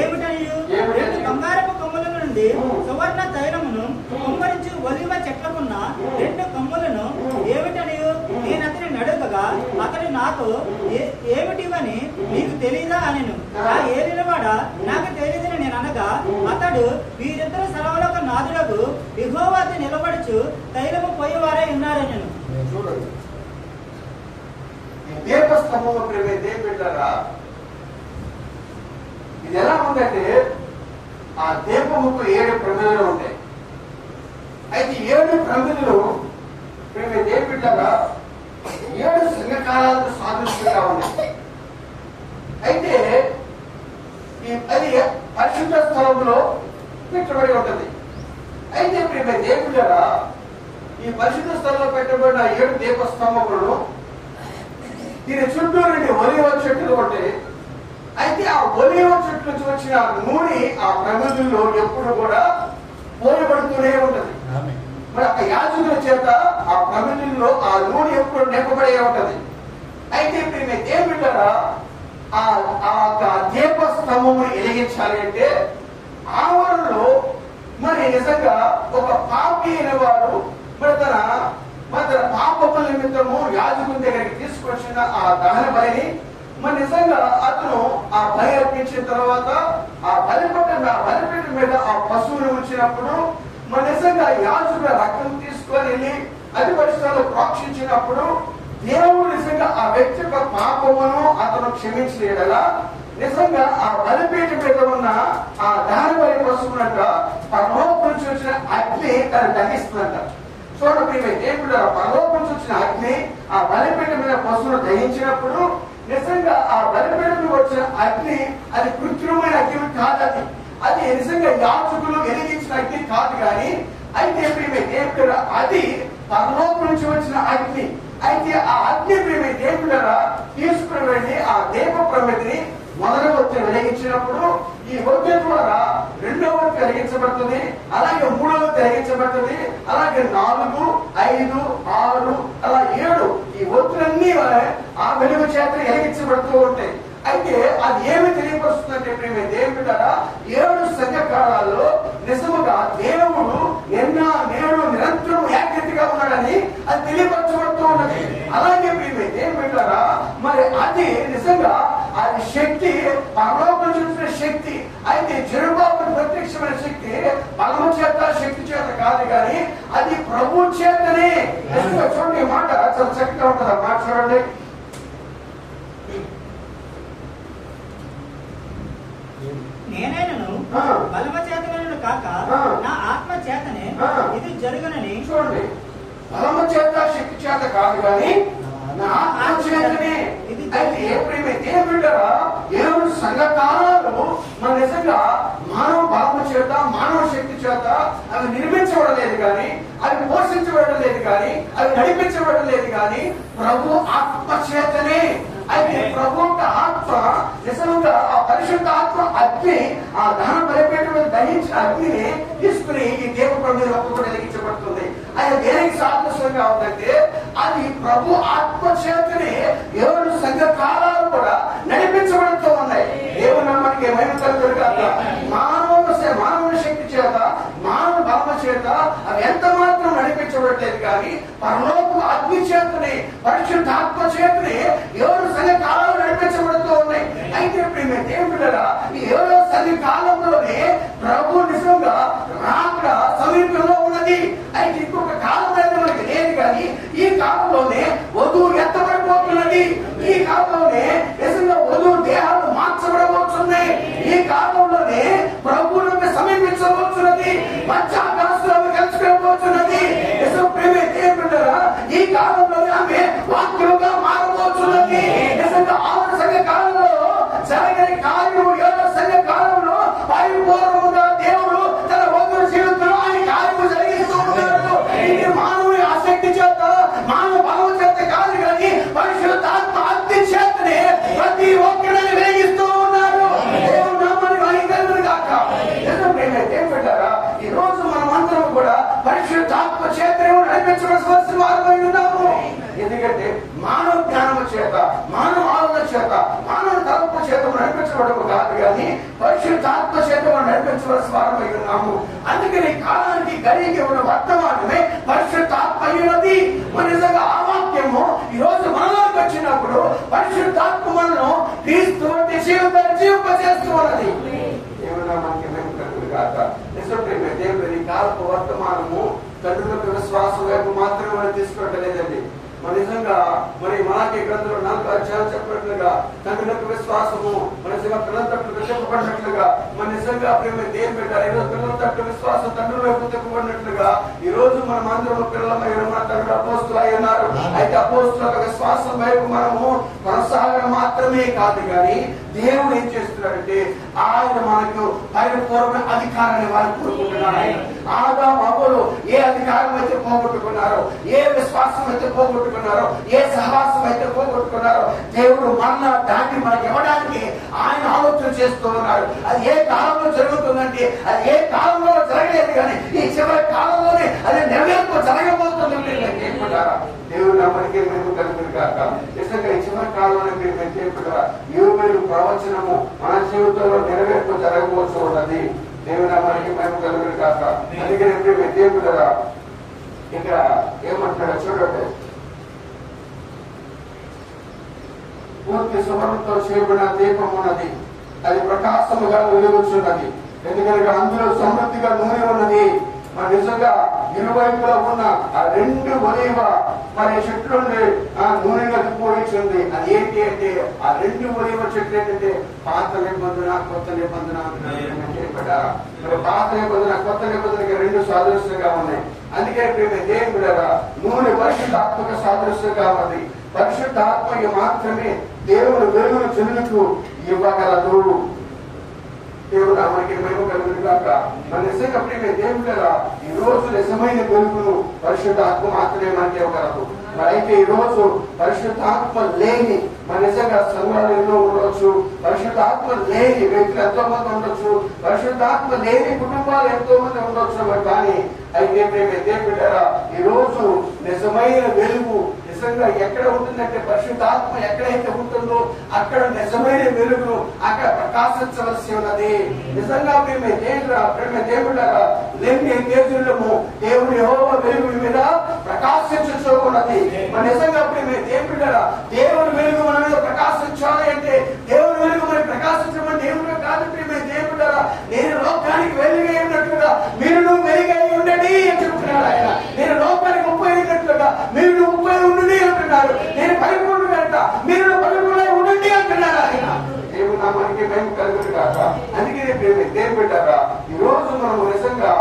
ఏమిటనియు 2 బంగారపు కొమ్ముల నుండి సువర్ణ తైలమును కుమ్మరించు ఒలివ చెట్లకున్న 2 కొమ్ములను ఏమిటనియు నేను అతని అడుగగా అతడు నాతో ఏమిటివని నీకు తెలీదా అనెను. ఆ ఏలినవాడ నాకు తెలియదని నేను అనగా అతడు వీరిద్దరు సర్వలోక నాదులకు యెహోవా నిలబడుచు తైలము పోయేవారై ఉన్నారనెను. చూడండి, ఈ దీపస్తంభము ప్రేమే దేవుడారా, ఇది ఎలా ఉందంటే ఆ దీపముకు 7 ప్రమిదలు ఉంటాయి. అయితే 7 ప్రమిదలు ప్రేమే దేవుడారా 7 సంఘకాలాలకు సాదృశ్యంగా ఉన్నాయి. అయితే అది పరిశుద్ధ స్థలంలో పెట్టబడి ఉంటుంది. అయితే ప్రేమే దేవుడారా ఈ పరిశుద్ధ స్థలంలో పెట్టబడిన 7 దీపస్తంభములను దీని చుట్టూ 2 ఒలివ చెట్లు ఉంటాయి. అయితే ఆ ఒలివ చెట్లు నుంచి వచ్చిన నూనె ఆ ప్రమిదల్లో ఎప్పుడు కూడా పోయబడుతూనే ఉంటది. మరి ఆ యాజకుల చేత ఆ ప్రమిదల్లో ఆ నూనె ఎప్పుడు నింపబడే ఉంటది. అయితే ప్రేమే దేవుడారా ఆ దీపస్తంభమును వెలిగించాలి అంటే ఆవరణలో మరి నిజంగా ఒక పాపి అయిన వాడు మరి తన పాపముల నిమిత్తము యాజకుని దగ్గరికి తీసుకొచ్చిన ఆ దహన బలిని మరి నిజంగా అతను ఆ బలి అర్పించిన తర్వాత ఆ బలిపీఠం మీద ఆ పశువుని ఉంచినప్పుడు మరి నిజంగా యాజకుల రక్తం తీసుకొని వెళ్ళి అధిపతి స్థలంలో ప్రోక్షించినప్పుడు దేవుడు నిజంగా ఆ వ్యక్తి యొక్క పాపమును అతను క్షమించలేడలా నిజంగా ఆ బలిపీఠం మీద ఉన్న ఆ దహన బలి పశువునట పరలోకం నుంచి వచ్చిన అగ్ని తను దహిస్తుందంట. చూడండి, దేవుడు పరలోకం నుంచి వచ్చిన అగ్ని ఆ బలిపీఠం మీద పశువును దహించినప్పుడు నిజంగా ఆ బలిపీఠం మీద వచ్చిన అగ్ని అది కృత్రిమైన అగ్ని కాదు. అది నిజంగా యాజకులు వెలిగించిన అగ్ని కాదు. కానీ అయితే దేవుడు అది పరలోకం నుంచి వచ్చిన అగ్ని. అయితే ఆ అగ్ని దేవుడు తీసుకుని వెళ్ళి ఆ దీప ప్రమిదిని మొదటి ఒత్తి వెలిగించినప్పుడు ఈ ఒత్తి ద్వారా 2వ ఒత్తి వెలిగించబడుతుంది, అలాగే 3వ ఒత్తి వెలిగించబడుతుంది, అలాగే 4, 5, 6 అలా 7 ఈ ఒత్తులన్నీ ఆ వెలుగు చేత వెలిగించబడుతూ ఉంటాయి. అయితే అది ఏమి తెలియపరుస్తుందంటే దేవుడు 7 సంఘకాలాల్లో నిజముగా దేవుడు నిన్న నేడు నిరంతరం ఏకరీతిగా ఉన్నాడని అది తెలియపరచబడుతూ ఉన్నది. అలాగే దేవుడు మరి అది నిజంగా అది శక్తి పరలోకం చూసిన శక్తి. అయితే జెరుబ్బాబెలు ప్రత్యక్షమైన శక్తి బలము చేత శక్తి చేత కాదు, కానీ అది ప్రభు చేతనే. చూడండి, ఈ మాట చాలా చక్కగా ఉంటుంది. ఆ మాట చూడండి, నేనైనను బలమ చేతనను కాక నా ఆత్మ చేతనే ఇది జరుగునని. చూడండి, బలము చేత శక్తి చేత కాదు, కానీ నా ఆత్మ చేతనే. అయితే దేవుడు 7 సంఘకాలాలు మన నిజంగా మానవ బలము చేత మానవ శక్తి చేత అవి నిర్మించబడలేదు, కానీ అవి పోషించబడలేదు, కానీ అవి నడిపించబడలేదు, కానీ ప్రభు ఆత్మ చేతనే. అయితే ప్రభు ఆత్మ నిజంగా ఆ పరిశుద్ధ ఆత్మ అగ్ని ఆ దహన బలిపీఠం మీద దహించిన అగ్నిని తీసుకుని ఈ దీప ప్రమిద కూడా వెలిగించబడుతుంది. అది దేనికి సాదృశ్యంగా ఉందంటే అది ప్రభు ఆత్మ చేతనే 7 సంఘ కాలాలు కూడా నడిపించబడుతూ ఉన్నాయి. దేవుని మనకి ఏమైనా కలుగుతారు మానవ శక్తి చేత మానవ బలమ చేత అవి ఎంత మాత్రం నడిపించబడలేదు, కానీ పరలోక అగ్ని చేతనే పరిశుద్ధ ఆత్మ చేతనే 7 సంఘ కాలాలు నడిపించబడుతూ ఉన్నాయి. అయితే దేవుడు ఈ 7వ సంఘ కాలంలోనే ప్రభు నిజంగా రాక సమీపంలో ఉన్నది. అయితే ఇంకొక కాలం అనేది మనకి లేదు, కానీ ఈ కాలంలోనే వధువు ఎత్తబడిపోతున్నది. ఈ కాలంలోనే జరగని కార్యము యోధ సంఘ కాలంలో పరిపూర్ణముగా దేవుడు తన వంతు జీవితంలో ఆయన కార్యము జరిగిస్తూ ఉన్నాడు. ఇది మానవుని ఆసక్తి చేత, మానవ బలం చేత కాదు కానీ పరిశుద్ధాత్మ అగ్ని చేతనే ప్రతి ఒక్కరిని వెలిగిస్తూ ఉన్నాడు. దేవుడు నామానికి మహిమ గాక. ఏం పెట్టారా? ఈ రోజు మనం అందరం కూడా పరిశుద్ధాత్మ చేతనే నడిపించవలసిన వారమై ఉన్నాము. ఎందుకంటే మానవ జ్ఞానము చేత, మానవ ఆలోచన చేత, మానవ తలపు చేత నడిపించబడము కాదు కానీ పరిశుద్ధాత్మ చేత నడిపించవలసిన వారమై ఉన్నాము. అందుకని కాలానికి గడికి ఉన్న వర్తమానమే పరిశుద్ధాత్మ అయినది. నిజంగా ఆ వాక్యము ఈ రోజు మనలోకి వచ్చినప్పుడు పరిశుద్ధాత్మ మనను క్రీస్తు వంటి జీవితాన్ని జీవింపజేస్తూ ఉన్నది. ఏమన్నా మనకి మేము కాక నిజమే దేవుడి కాలపు వర్తమానము తండ్రులకు విశ్వాసం వైపు మాత్రమే మనం తీసుకోవటం లేదండి. నిజంగా మరి మనకి గ్రంథంలో 4 అధ్యాయాలు చెప్పినట్లుగా తండ్రులకు విశ్వాసము నిజంగా పిల్లల తట్టు చెప్పబడినట్లుగా మన నిజంగా ప్రేమ దేని పెట్టారు. ఈరోజు పిల్లల తట్టు విశ్వాసం తండ్రుల వైపు చెప్పబడినట్లుగా ఈ రోజు మనం అందరం పిల్లలమై మన తండ్రులు అపోస్తులు అయి ఉన్నారు. అయితే అపోస్తుల విశ్వాసం వైపు మనము కొనసాగడం మాత్రమే కాదు కానీ దేవుడు ఏం చేస్తున్నాడంటే ఆయన మనకు పరిపూర్ణ అధికారాన్ని వారు కోరుకుంటున్నారు. ఆదాము హవ్వలు ఏ అధికారం అయితే పోగొట్టుకున్నారో, ఏ విశ్వాసం అయితే పోగొట్టుకున్నారో, ఏ సహవాసం అయితే పోగొట్టుకున్నారో దేవుడు మరలా దాన్ని మనకి ఇవ్వడానికి ఆయన ఆలోచన చేస్తూ ఉన్నారు. అది ఏ కాలంలో జరుగుతుందంటే అది ఏ కాలంలో జరగలేదు కానీ ఈ చివరి కాలంలోనే అది నెరవేర్పు జరగబోతుంది. ఏమంటారా? దేవుడు మనకి మేము కలుగుతుంది కాక. నిజంగా ఈ చివరి కాలంలో మీరు చెప్పారా? యోబేలు ప్రవచనము మన జీవితంలో నెరవేర్పు జరగబోతూ ఉన్నది. దేవుడు మనకి మేము కలుగుతుంది కాక. అందుకని మేము దేవుడా ఇక్కడ ఏమంటున్నాడో చూడండి. పూర్తి సువర్ణంతో చేయబడిన దీపం ఉన్నది, అది ప్రకాశముగా వెలుగుచున్నది. ఎందుకంటే అందులో సమృద్ధిగా నూనె ఉన్నది. మరి నిజంగా ఇరువైపులా ఉన్న ఆ 2 ఒలీవ మరి చెట్లు ఆ నూనెగా పోయించింది. అది ఏంటి అంటే ఆ 2 ఒలీవ చెట్లు ఏంటంటే పాత నిబంధన కొత్త నిబంధన. మరి పాత నిబంధన కొత్త నిబంధనకి 2 సాదృశ్యంగా ఉన్నాయి. అందుకే దేవుడు నూనె పరిశుద్ధాత్మక సాదృశ్యంగా ఉన్నది. పరిశుద్ధాత్మకి మాత్రమే దేవుడు వెలుగును జనులకు ఇవ్వగలదు. దేవుడు మనకి మేము కలుగును కాక. మన నిజంగా దేవుడు ఈ రోజు నిజమైన వెలుగును పరిశుద్ధాత్మ మాత్రమే మనకి ఇవ్వగలదు. మరి అయితే ఈ రోజు పరిశుద్ధాత్మ లేని మన నిజంగా సంఘాలు ఎన్నో ఉండవచ్చు, పరిశుద్ధాత్మ లేని వ్యక్తులు ఎంతో మంది ఉండొచ్చు, పరిశుద్ధాత్మ లేని కుటుంబాలు ఎంతో మంది ఉండొచ్చు. కానీ అయితే దేవుడు ఈ రోజు నిజమైన వెలుగు నిజంగా ఎక్కడ ఉంటుందంటే పరిశుద్ధాత్మ ఎక్కడైతే ఉంటుందో అక్కడ నిజమైన వెలుగును అక్కడ ప్రకాశించవలసి ఉన్నది. నిజంగా దేవుడు దేవుళ్ళము దేవుడు యెహోవా వెలుగు మీద ప్రకాశించు ఉన్నది. నిజంగా దేవుడు వెలుగు మన మీద ప్రకాశించాలి అంటే దేవుడు వెలుగు మనకి ప్రకాశించమని దేవుడు కాదు. దేవుడు నేను లోకానికి వెలుగై ఉన్నట్లుగా మీరు వెలుగై ఉండండి అని చెప్తున్నాడు ఆయన. నేను లోకానికి ఉపయోగించినట్లుగా మీరు ఉపయోగించండి అంటున్నారు. నేను పరిపూర్ణంగా మీరు పరిపూర్ణ ఉండండి అంటున్నారు ఆయన. దేవుడు నామానికి మేము కలుగును కాక. అందుకే దేవుడు పెట్టారా ఈ రోజు మనము నిజంగా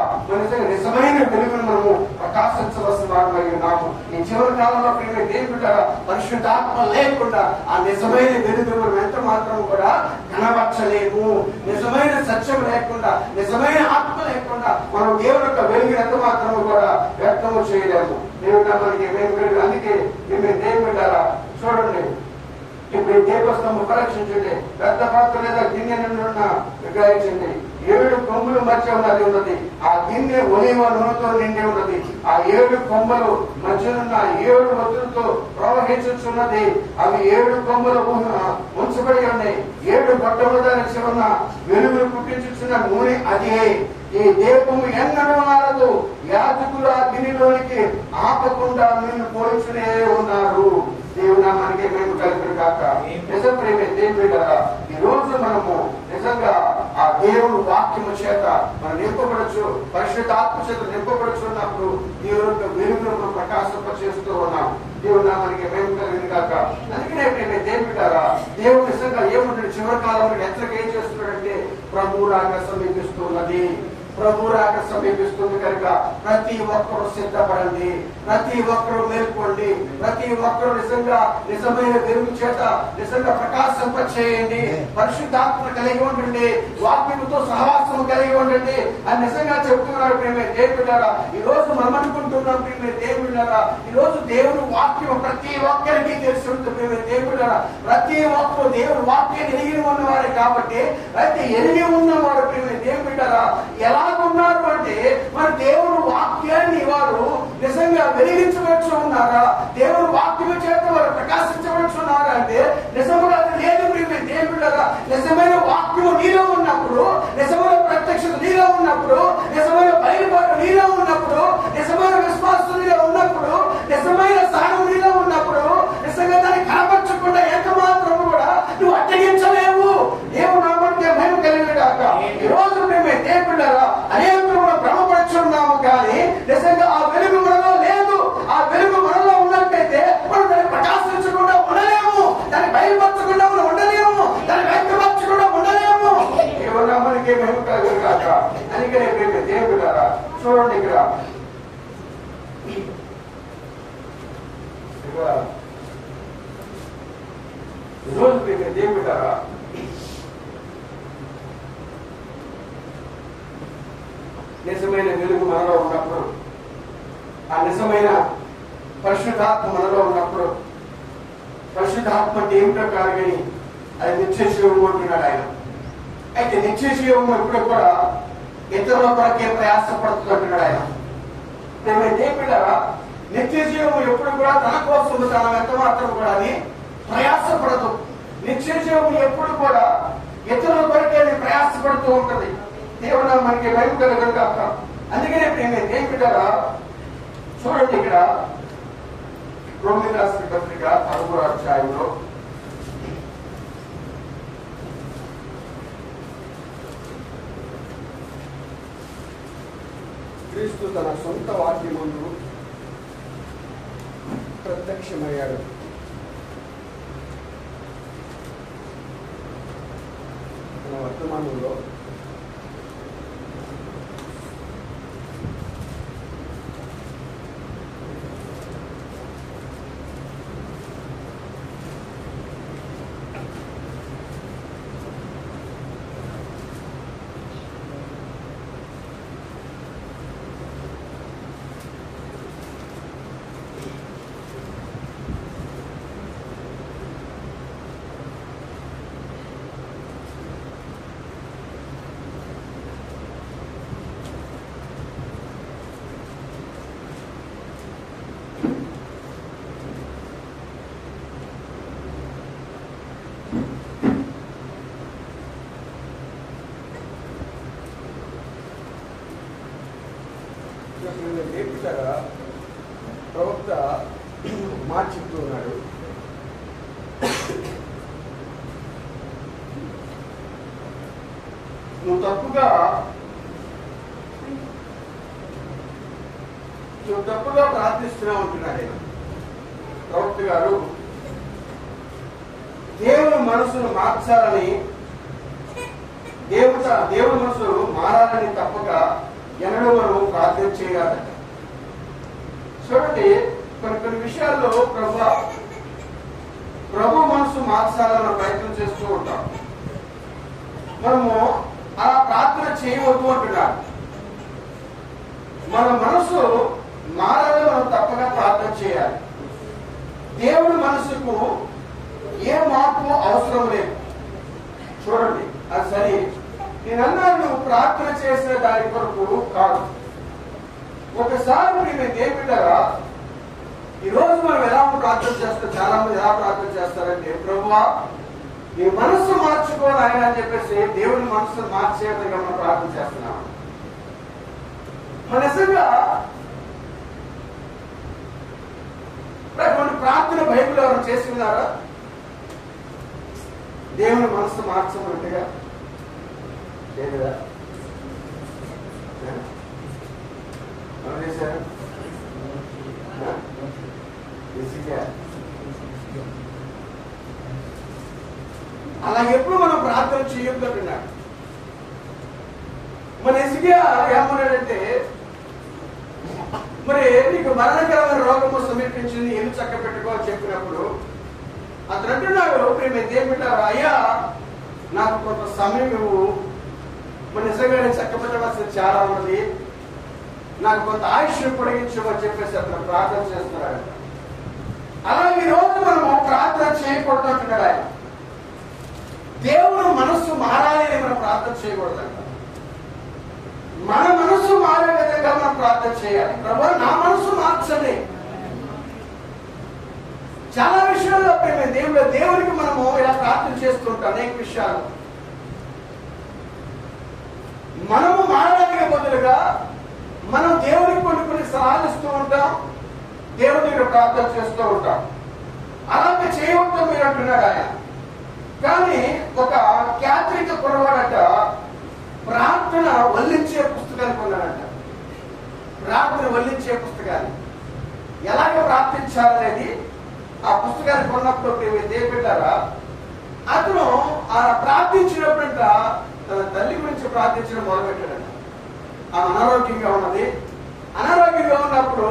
నిజమైన వెలుగును మనము ప్రకాశించవలసిన వారమై ఉన్నాము. ఈ చివరి కాలంలో దేవుడు పెట్టారా పరిశుద్ధాత్మ లేకుండా ఆ నిజమైన వెలుగును మనం ఎంత మాత్రం కూడా కనబరచలేము. నిజమైన సత్యం లేకుండా, నిజమైన ఆత్మ లేకుండా మనం దేవుని యొక్క వెలుగు ఎంత మాత్రము కూడా వ్యక్తము చేయలేము. దేవుడు మనకి మేము అందుకే మేము దేవుడు పెట్టారా చూడండి. ఇప్పుడు దీపస్తంభం పరీక్షించండి. పెద్ద పాత్ర లేదా గిన్నె నిండున్న విగ్రహించండి. 7 కొమ్ములు మధ్య ఉన్నది. ఆ గిన్నె ఒలీవ నూనెతో నిండి ఉన్నది. ఆ 7 కొమ్మలు మధ్యనున్న 7 ఒత్తులతో ప్రవహించున్నది. అవి 7 కొమ్మలు ఉంచబడి ఉన్నాయి. 7 గొట్టముల దాని చివరన వెలుగులు పుట్టించున్న నూనె అదే. ఈ దీపము ఎన్నడూ మారదు. యాజకులు ఆ గిన్నెలోనికి ఆపకుండా నిన్ను పోల్చునే ఉన్నారు. దేవుడు మనకి మేము కలుగును కాక. నిజం ప్రేమే దేవుడు ఈ రోజు మనము నిజంగా ఆ దేవుడు వాక్యము చేత మనం నింపబడచ్చు, పరిశుద్ధాత్మ చేత నింపబడుచున్నప్పుడు దేవుడు యొక్క వెలుగును ప్రకాశింప చేస్తూ ఉన్నాం. దేవుడు మనకి మేము కలుగును కాక. అందుకనే ప్రేమే దేవుడు నిజంగా ఏముంటాడు చివరి కాలంలో హెచ్చరిక ఏం చేస్తున్నాడంటే ప్రభువు రాక సమీపిస్తున్నది. ప్రభు రాక సమీపిస్తుంది కనుక ప్రతి ఒక్కరూ సిద్ధపడండి, ప్రతి ఒక్కరూ మేల్కోండి, ప్రతి ఒక్కరూ నిజమైన వెలుగు చేత నిజంగా ప్రకాశింప చేయండి, పరిశుద్ధాత్మ కలిగి ఉండండి, వాక్యముతో సహవాసం కలిగి ఉండండి అని నిజంగా చెప్తున్నాడు. ప్రేమే దేవుడారా, ఈ రోజు మనం అనుకుంటున్నాం ప్రేమే దేవుడారా, ఈ రోజు దేవుడు వాక్యం ప్రతి ఒక్కరికి తెలిసి ఉంటుంది. ప్రేమే దేవుడారా, ప్రతి ఒక్కరు దేవుడు వాక్యాన్ని ఎరిగి ఉన్నవారే కాబట్టి అయితే ఎరిగి ఉన్నవాడు ప్రేమే దేవుడారా ఎలాగున్నారు అంటే మరి దేవుడు వాక్యాన్ని వారు నిజంగా వెలిగించవచ్చు ఉన్నారా, దేవుడు వాక్యము చేత వారు ప్రకాశించవచ్చు ఉన్నారా అంటే నిజముగా అది లేదు ప్రేమే దేవుడారా. నిజమైన వాక్యము నీలో ఉన్నప్పుడు, నిజమైన ప్రత్యక్షత నీలో ఉన్నప్పుడు, నిజమైన బయలుపాటు నీలో ఉన్నప్పుడు, నిజమైన విశ్వాసం నీలో ఉన్నప్పుడు, నిజమైన సహనం నీలో ఉన్నప్పుడు నిజంగా దాన్ని కనపరచకుండా ఏకమాత్రం కూడా నువ్వు అడ్డగించలేవు. దేవుడు నామకే మహిమ కలిగినగాక. ఈ రోజు మేమే దేవుడారా అనేకులు కూడా భ్రమపరుచున్నాము, కానీ నిజంగా ఆ వెలుగు మనలో లేదు. ఆ వెలుగు మనలో ఉన్నట్టయితే మనం దాన్ని ప్రకాశించకుండా ఉండలేము, దాన్ని బయలుపరచకుండా మనం ఉండలేము, దాన్ని వ్యక్తపరచకుండా ఉండలేము. దేవుడు నామకే మహిమ కలిగినగాక. అందుకనే మేమే దేవుడారా చూడండి ఇక్కడ రోజు మేమే దేవుడారా నిజమైన వెలుగు మనలో ఉన్నప్పుడు, ఆ నిజమైన పరిశుద్ధాత్మ మనలో ఉన్నప్పుడు, పరిశుద్ధాత్మ అంటే ఏమిటో కాదు కానీ అది నిత్య జీవము అంటున్నాడు ఆయన. అయితే నిత్య జీవము ఎప్పుడు కూడా ఇతరుల కొరకే ప్రయాసపడుతుంది అంటున్నాడు ఆయన. దేవుడారా నిత్య జీవము ఎప్పుడు కూడా తన కోసం తన వెంట మాత్రం కూడా అది ప్రయాసపడదు. నిత్య జీవము ఎప్పుడు కూడా ఇతరుల కొరకే అది ప్రయాసపడుతూ ఉంటది. దేవుడు మనకి భయం కలగలుగాక. అందుకనే ప్రేమే దేవుడారా చూడండి ఇక్కడ రోమియోలు రాసిన పత్రిక 6వ అధ్యాయంలో క్రీస్తు తన సొంత వాక్యమును ప్రత్యక్షమయ్యాడు. తన వర్తమానంలో ప్రవక్త మాట చెప్తూ ఉన్నాడు. నువ్వు తప్పుగా ప్రార్థిస్తున్నావు అంటున్నాడు ఆయన. ప్రవక్త గారు దేవుని మనసును మార్చాలని, దేవుని మనసును మారాలని తప్పక ఎన్నడూ మనం ప్రార్థన చేయాలట. చూడండి కొన్ని విషయాల్లో ప్రభు మనసు మార్చాలన్న ప్రయత్నం చేస్తూ ఉంటాం. మనము అలా ప్రార్థన చేయవద్దు అంటున్నాడు. మన మనసు మారాలని మనం తప్పగా ప్రార్థన చేయాలి. దేవుడి మనసుకు ఏ మార్పు అవసరం లేదు. చూడండి అది సరే, నేనన్నా నువ్వు ప్రార్థన చేసిన దాని కొరకు కాదు. ఒకసారి మేము దేవుడారా ఈరోజు మనం ఎలా ప్రార్థన చేస్తాం, చాలా మంది ఎలా ప్రార్థన చేస్తారంటే ప్రభువా నీ మనస్సు మార్చుకోవాలి ఆయన అని చెప్పేసి దేవుని మనస్సును మార్చే విధంగా మనం ప్రార్థన చేస్తున్నాం. మన నిజంగా ప్రార్థన బైబిల్ ఎవరు చేసి ఉన్నారా? దేవుని మనస్సు మార్చమంటగా లేదా ఎవరు చేశారు? అలా ఎప్పుడు మనం ప్రార్థన చేయొద్దంటున్నాడు. మన హిజ్కియా ఏమన్నాడంటే, మరి నీకు మరణకరమైన రోగము సమీపించింది, ఇల్లు చక్క పెట్టుకో అని చెప్పినప్పుడు అతను అంటున్నాడు, మేము ఏమిటారు అయ్యా నాకు కొంత సమయం ఇవ్వు, మరి నిజంగా నేను చక్క పెట్టవలసింది చాలా ఉన్నది, నాకు కొంత ఆయుష్ పొడిగించమని చెప్పేసి అతను ప్రార్థన చేస్తున్నాడు. అలాగే ఈ రోజు మనము ప్రార్థన చేయకూడదు అంటున్నాడు ఆయన. దేవుడు మనస్సు మారాలి అని మనం ప్రార్థన చేయకూడదంట. మన మనస్సు మారే విధంగా మనం ప్రార్థన చేయాలి. ప్రభువా నా మనస్సు మార్చండి. చాలా విషయాల్లో దేవునికి మనము ఇలా ప్రార్థన చేస్తుంటాం. అనేక విషయాలు మనము మారడానికి బదులుగా మనం దేవునికి కొన్ని సలహాలు ఇస్తూ ఉంటాం, దేవుడి దగ్గర ప్రార్థన చేస్తూ ఉంటాం. అలాగే చేయవద్దు మీరు అంటున్నాడు ఆయన. కానీ ఒక క్యాథలిక్ కురవాడట ప్రార్థన వల్లించే పుస్తకాన్ని కొన్నాడంట. ప్రార్థన వల్లించే పుస్తకాన్ని ఎలాగ ప్రార్థించాలనేది ఆ పుస్తకాన్ని కొన్నప్పుడు దేపెట్టారా అతను ఆ ప్రార్థించినప్పుడంట తన తల్లి గురించి ప్రార్థించడం మొదలుపెట్టాడంట. ఆమె అనారోగ్యంగా ఉన్నది. అనారోగ్యంగా ఉన్నప్పుడు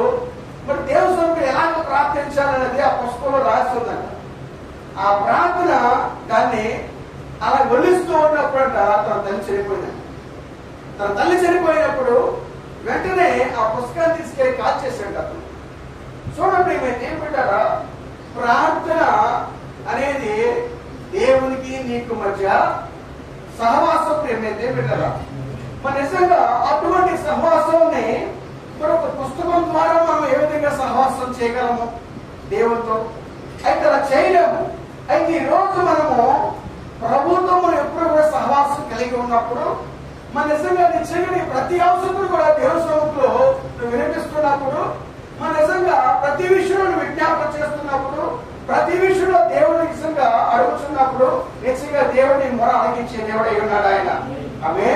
మరి దేవుడు ఎలాగ ప్రార్థించాలనేది ఆ పుస్తకంలో రాసి ఉందంట. ఆ ప్రార్థన దాన్ని అలా వల్లిస్తూ ఉన్నప్పుడంట తన తల్లి చనిపోయిందంట. తన తల్లి చనిపోయినప్పుడు వెంటనే ఆ పుస్తకాన్ని తీసుకెళ్లి కాల్ చేశాడు అతను. చూడండి ఏం పెట్టారా, ప్రార్థన అనేది దేవునికి నీకు మధ్య సహవాసం ఏమైతే పెట్టారా. మరి నిజంగా అటువంటి సహవాసాన్ని మరి ఒక పుస్తకం ద్వారా మనం ఏ విధంగా సహవాసం చేయగలము దేవునితో? అయితే అలా చేయలేము. అయితే ఈ రోజు మనము ప్రభుత్వం ఎప్పుడు కూడా సహవాసం కలిగి ఉన్నప్పుడు మన నిజంగా నిశ్చయంగా ప్రతి అవసరం కూడా దేవుని సముఖంలో నువ్వు వినిపిస్తున్నప్పుడు, మన నిజంగా ప్రతి విషయంలో విజ్ఞాపన చేస్తున్నప్పుడు, ప్రతి విషయంలో దేవుని నిజంగా అడుగుతున్నప్పుడు నిజంగా దేవుడిని మొర అడిగించే దేవుడై ఉన్నాడు ఆయన. ఆమె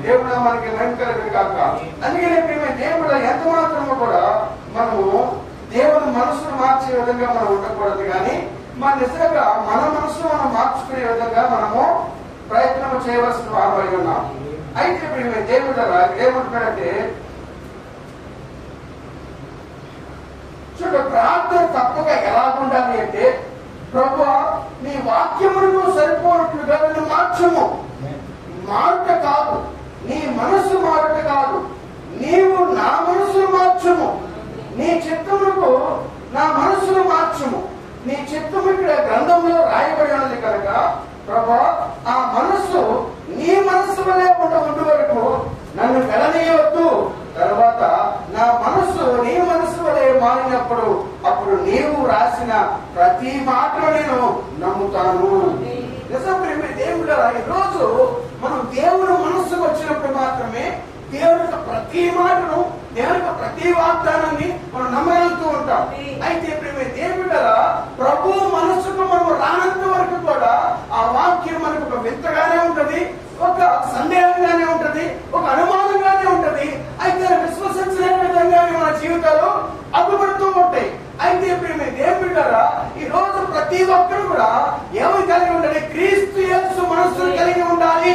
దేవుడు మనకి నమ్మకం కాక. అందుకనే దేవుడు ఎంత మాత్రము కూడా మనము దేవుని మనసును మార్చే విధంగా మనం ఉండకూడదు. కానీ మన నిజంగా మన మనసును మనం మార్చుకునే విధంగా మనము ప్రయత్నం చేయవలసిన వారమై ఉన్నాం. అయితే దేవుడు ఏమంటున్నాడంటే, చూడ ప్రార్థన తప్పగా ఎలా ఉండాలి అంటే, ప్రభువా నీ వాక్యమును సరిపోనట్లుగా నన్ను మార్చము. మారుట కాదు, నీ మనస్సు మారుట కాదు, నీవు నా మనస్సును మార్చము. నీ చిత్తమునకు నా మనస్సును మార్చము. నీ చిత్తము ఇక్కడ గ్రంథంలో రాయబడి ఉన్నది కనుక ప్రభువా ఆ మనస్సు నీ మనస్సు వలె ఉండు వరకు నన్ను వెళ్ళనీయవద్దు. తర్వాత నా మనస్సు నీ మనస్సు వలె మారినప్పుడు అప్పుడు నీవు రాసిన ప్రతి మాటను నేను నమ్ముతాను. నిజం దేవుడు ఈరోజు మనం దేవుని మనస్సుకు వచ్చినప్పుడు మాత్రమే దేవుని యొక్క ప్రతి మాటను, దేవుని యొక్క ప్రతి వాగ్దానాన్ని మనం నమ్మగలుగుతూ ఉంటాం. అయితే దేవుడు ప్రభు మనస్సుకు మనం రానంత వరకు కూడా ఆ వాక్యం మనకు ఒక వింతగానే ఉంటది, ఒక సందేహంగానే ఉంటది, ఒక అనుమానంగానే ఉంటది. అయితే విశ్వసించలేని విధంగానే మన జీవితాలు అడ్డుపడుతూ ఉంటాయి. అయితే దేవుడు ఈ రోజు ప్రతి ఒక్కరు కూడా ఏమని కలిగి ఉండాలి? క్రీస్తు యేసు మనస్సును కలిగి ఉండాలి.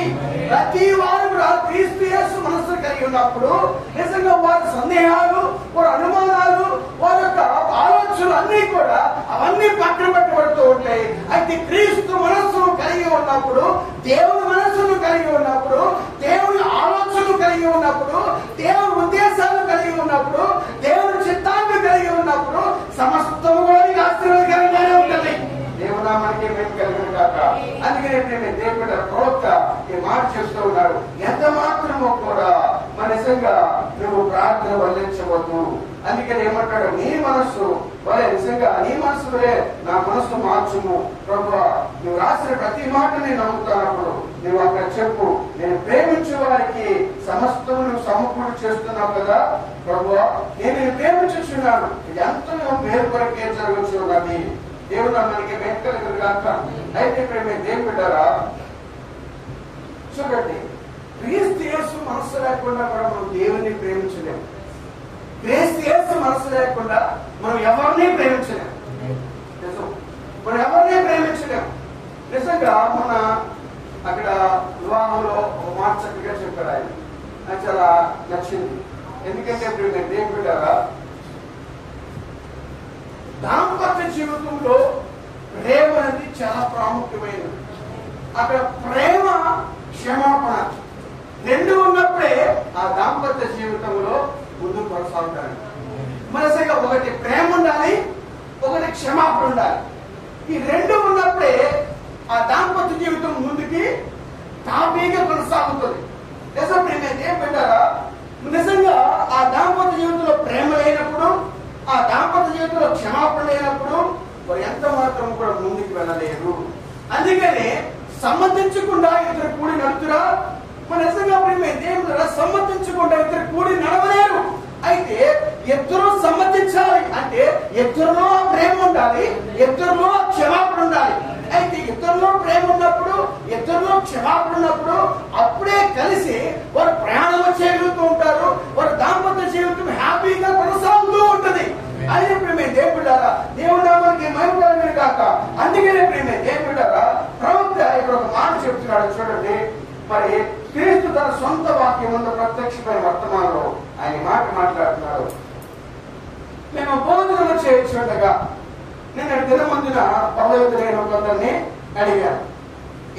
ప్రతి వారు కూడా క్రీస్తు యేసు మనస్సును కలిగి ఉన్నప్పుడు నిజంగా వారి సందేహాలు, వారి అనుమానాలు, వారి యొక్క ఆలోచనలు అన్ని కూడా అవన్నీ పక్కన పెట్టబడుతూ ఉంటాయి. అయితే క్రీస్తు మనస్సును కలిగి ఉన్నప్పుడు, దేవుని మనస్సును కలిగి ఉన్నప్పుడు, దేవుని ఆలోచనలు కలిగి ఉన్నప్పుడు, దేవుని ఉద్దేశాలు కలిగి ఉన్నప్పుడు, దేవుని చిత్తాన్ని కలిగి ఉన్నప్పుడు సమస్తము కూడా ఆశీర్వాదకరంగానే ఉంటుంది. దేవుడా మనకి మేము కలిగిన కాక. అందుకనే దేవుడు ప్రవక్త ఈ మాట చేస్తూ ఉన్నాడు, ఎంత మాత్రమో కూడా మన నిజంగా నువ్వు ప్రార్థన వల్లించవద్దు. అందుకని ఏమంటాడు, నీ మనస్సు వలే నిజంగా నీ మనస్సు వలే నా మనస్సు మార్చుము. ప్రభువా నువ్వు రాసిన ప్రతి మాట నేను నమ్ముతానప్పుడు నువ్వు అక్కడ చెప్పు, నేను ప్రేమించే వారికి సమస్తము నువ్వు సమకూడి చేస్తున్నావు కదా ప్రభువా, నేను ప్రేమించున్నాను. ఇది ఎంతో మేలు కొరకే జరగచ్చు ఉన్నది. దేవుడు మనకి వెంకలు కాక. అయితే దేవుడారా చూడండి, క్రీస్తు యేసు మనస్సు లేకుండా కూడా మనం దేవుని ప్రేమించలేము. క్రీస్తు యేసు మనస్సు లేకుండా మనం ఎవరిని ప్రేమించలేము. నిజం, మనం ఎవరిని ప్రేమించలేము. నిజంగా మన అక్కడ వివాహంలో ఒక మాట చక్కగా చెప్పారు ఆయన. నాకు చాలా నచ్చింది. ఎందుకంటే ఇప్పుడు నేను ఏం పెట్టారా, దాంపత్య జీవితంలో ప్రేమ అనేది చాలా ప్రాముఖ్యమైనది. అక్కడ ప్రేమ, క్షమాపణ రెండు ఉన్నప్పుడే ఆ దాంపత్య జీవితంలో ముందుకు కొనసాగుతారు. మనసుగా ఒకటి ప్రేమ ఉండాలి, ఒకటి క్షమాపణ ఉండాలి. ఈ రెండు ఉన్నప్పుడే ఆ దాంపత్య జీవితం ముందుకి తాపీగా కొనసాగుతుంది. నిజంగా ఏం పెట్టారా, నిజంగా ఆ దాంపత్య జీవితంలో ప్రేమ లేనప్పుడు, ఆ దాంపత్య జీవితంలో క్షమాపణ లేనప్పుడు వారు ఎంత మాత్రం కూడా ముందుకు వెళ్ళలేరు. అందుకని సమ్మతించకుండా ఇద్దరు కూడి నడుతురా. మన నిజంగా దేవుడు సమ్మతించకుండా ఇద్దరు కూడి నడవలేరు. అయితే ఇద్దరు సమ్మతించాలి అంటే ఇద్దరులో ప్రేమ ఉండాలి, ఇద్దరులో క్షమాపణ ఉండాలి. అయితే ఇద్దరులో ప్రేమ ఉన్నప్పుడు, ఇద్దరులో క్షమాపణ ఉన్నప్పుడు అప్పుడే కలిసి వారు ప్రయాణం చేయగలుగుతూ ఉంటారు. వారు దాంపత్య జీవితం హ్యాపీగా కొనసాగుతూ ఉంటది. అదే ప్రేమే దేవుడారా, దేవుడు నామానికి మహిమ కాక. అందుకనే ప్రేమే దేవుడారా, ప్రవక్త ఇక్కడ ఒక మాట చెప్తున్నాడు చూడండి. మరి క్రీస్తు తన సొంత వాక్యం ముందు ప్రత్యక్షమైన వర్తమానంలో ఆయన మాట మాట్లాడుతున్నాడు. మేము బోధనలు చేయించుండగా నిన్న దినమందున పదవితులైన కొందరిని అడిగాను.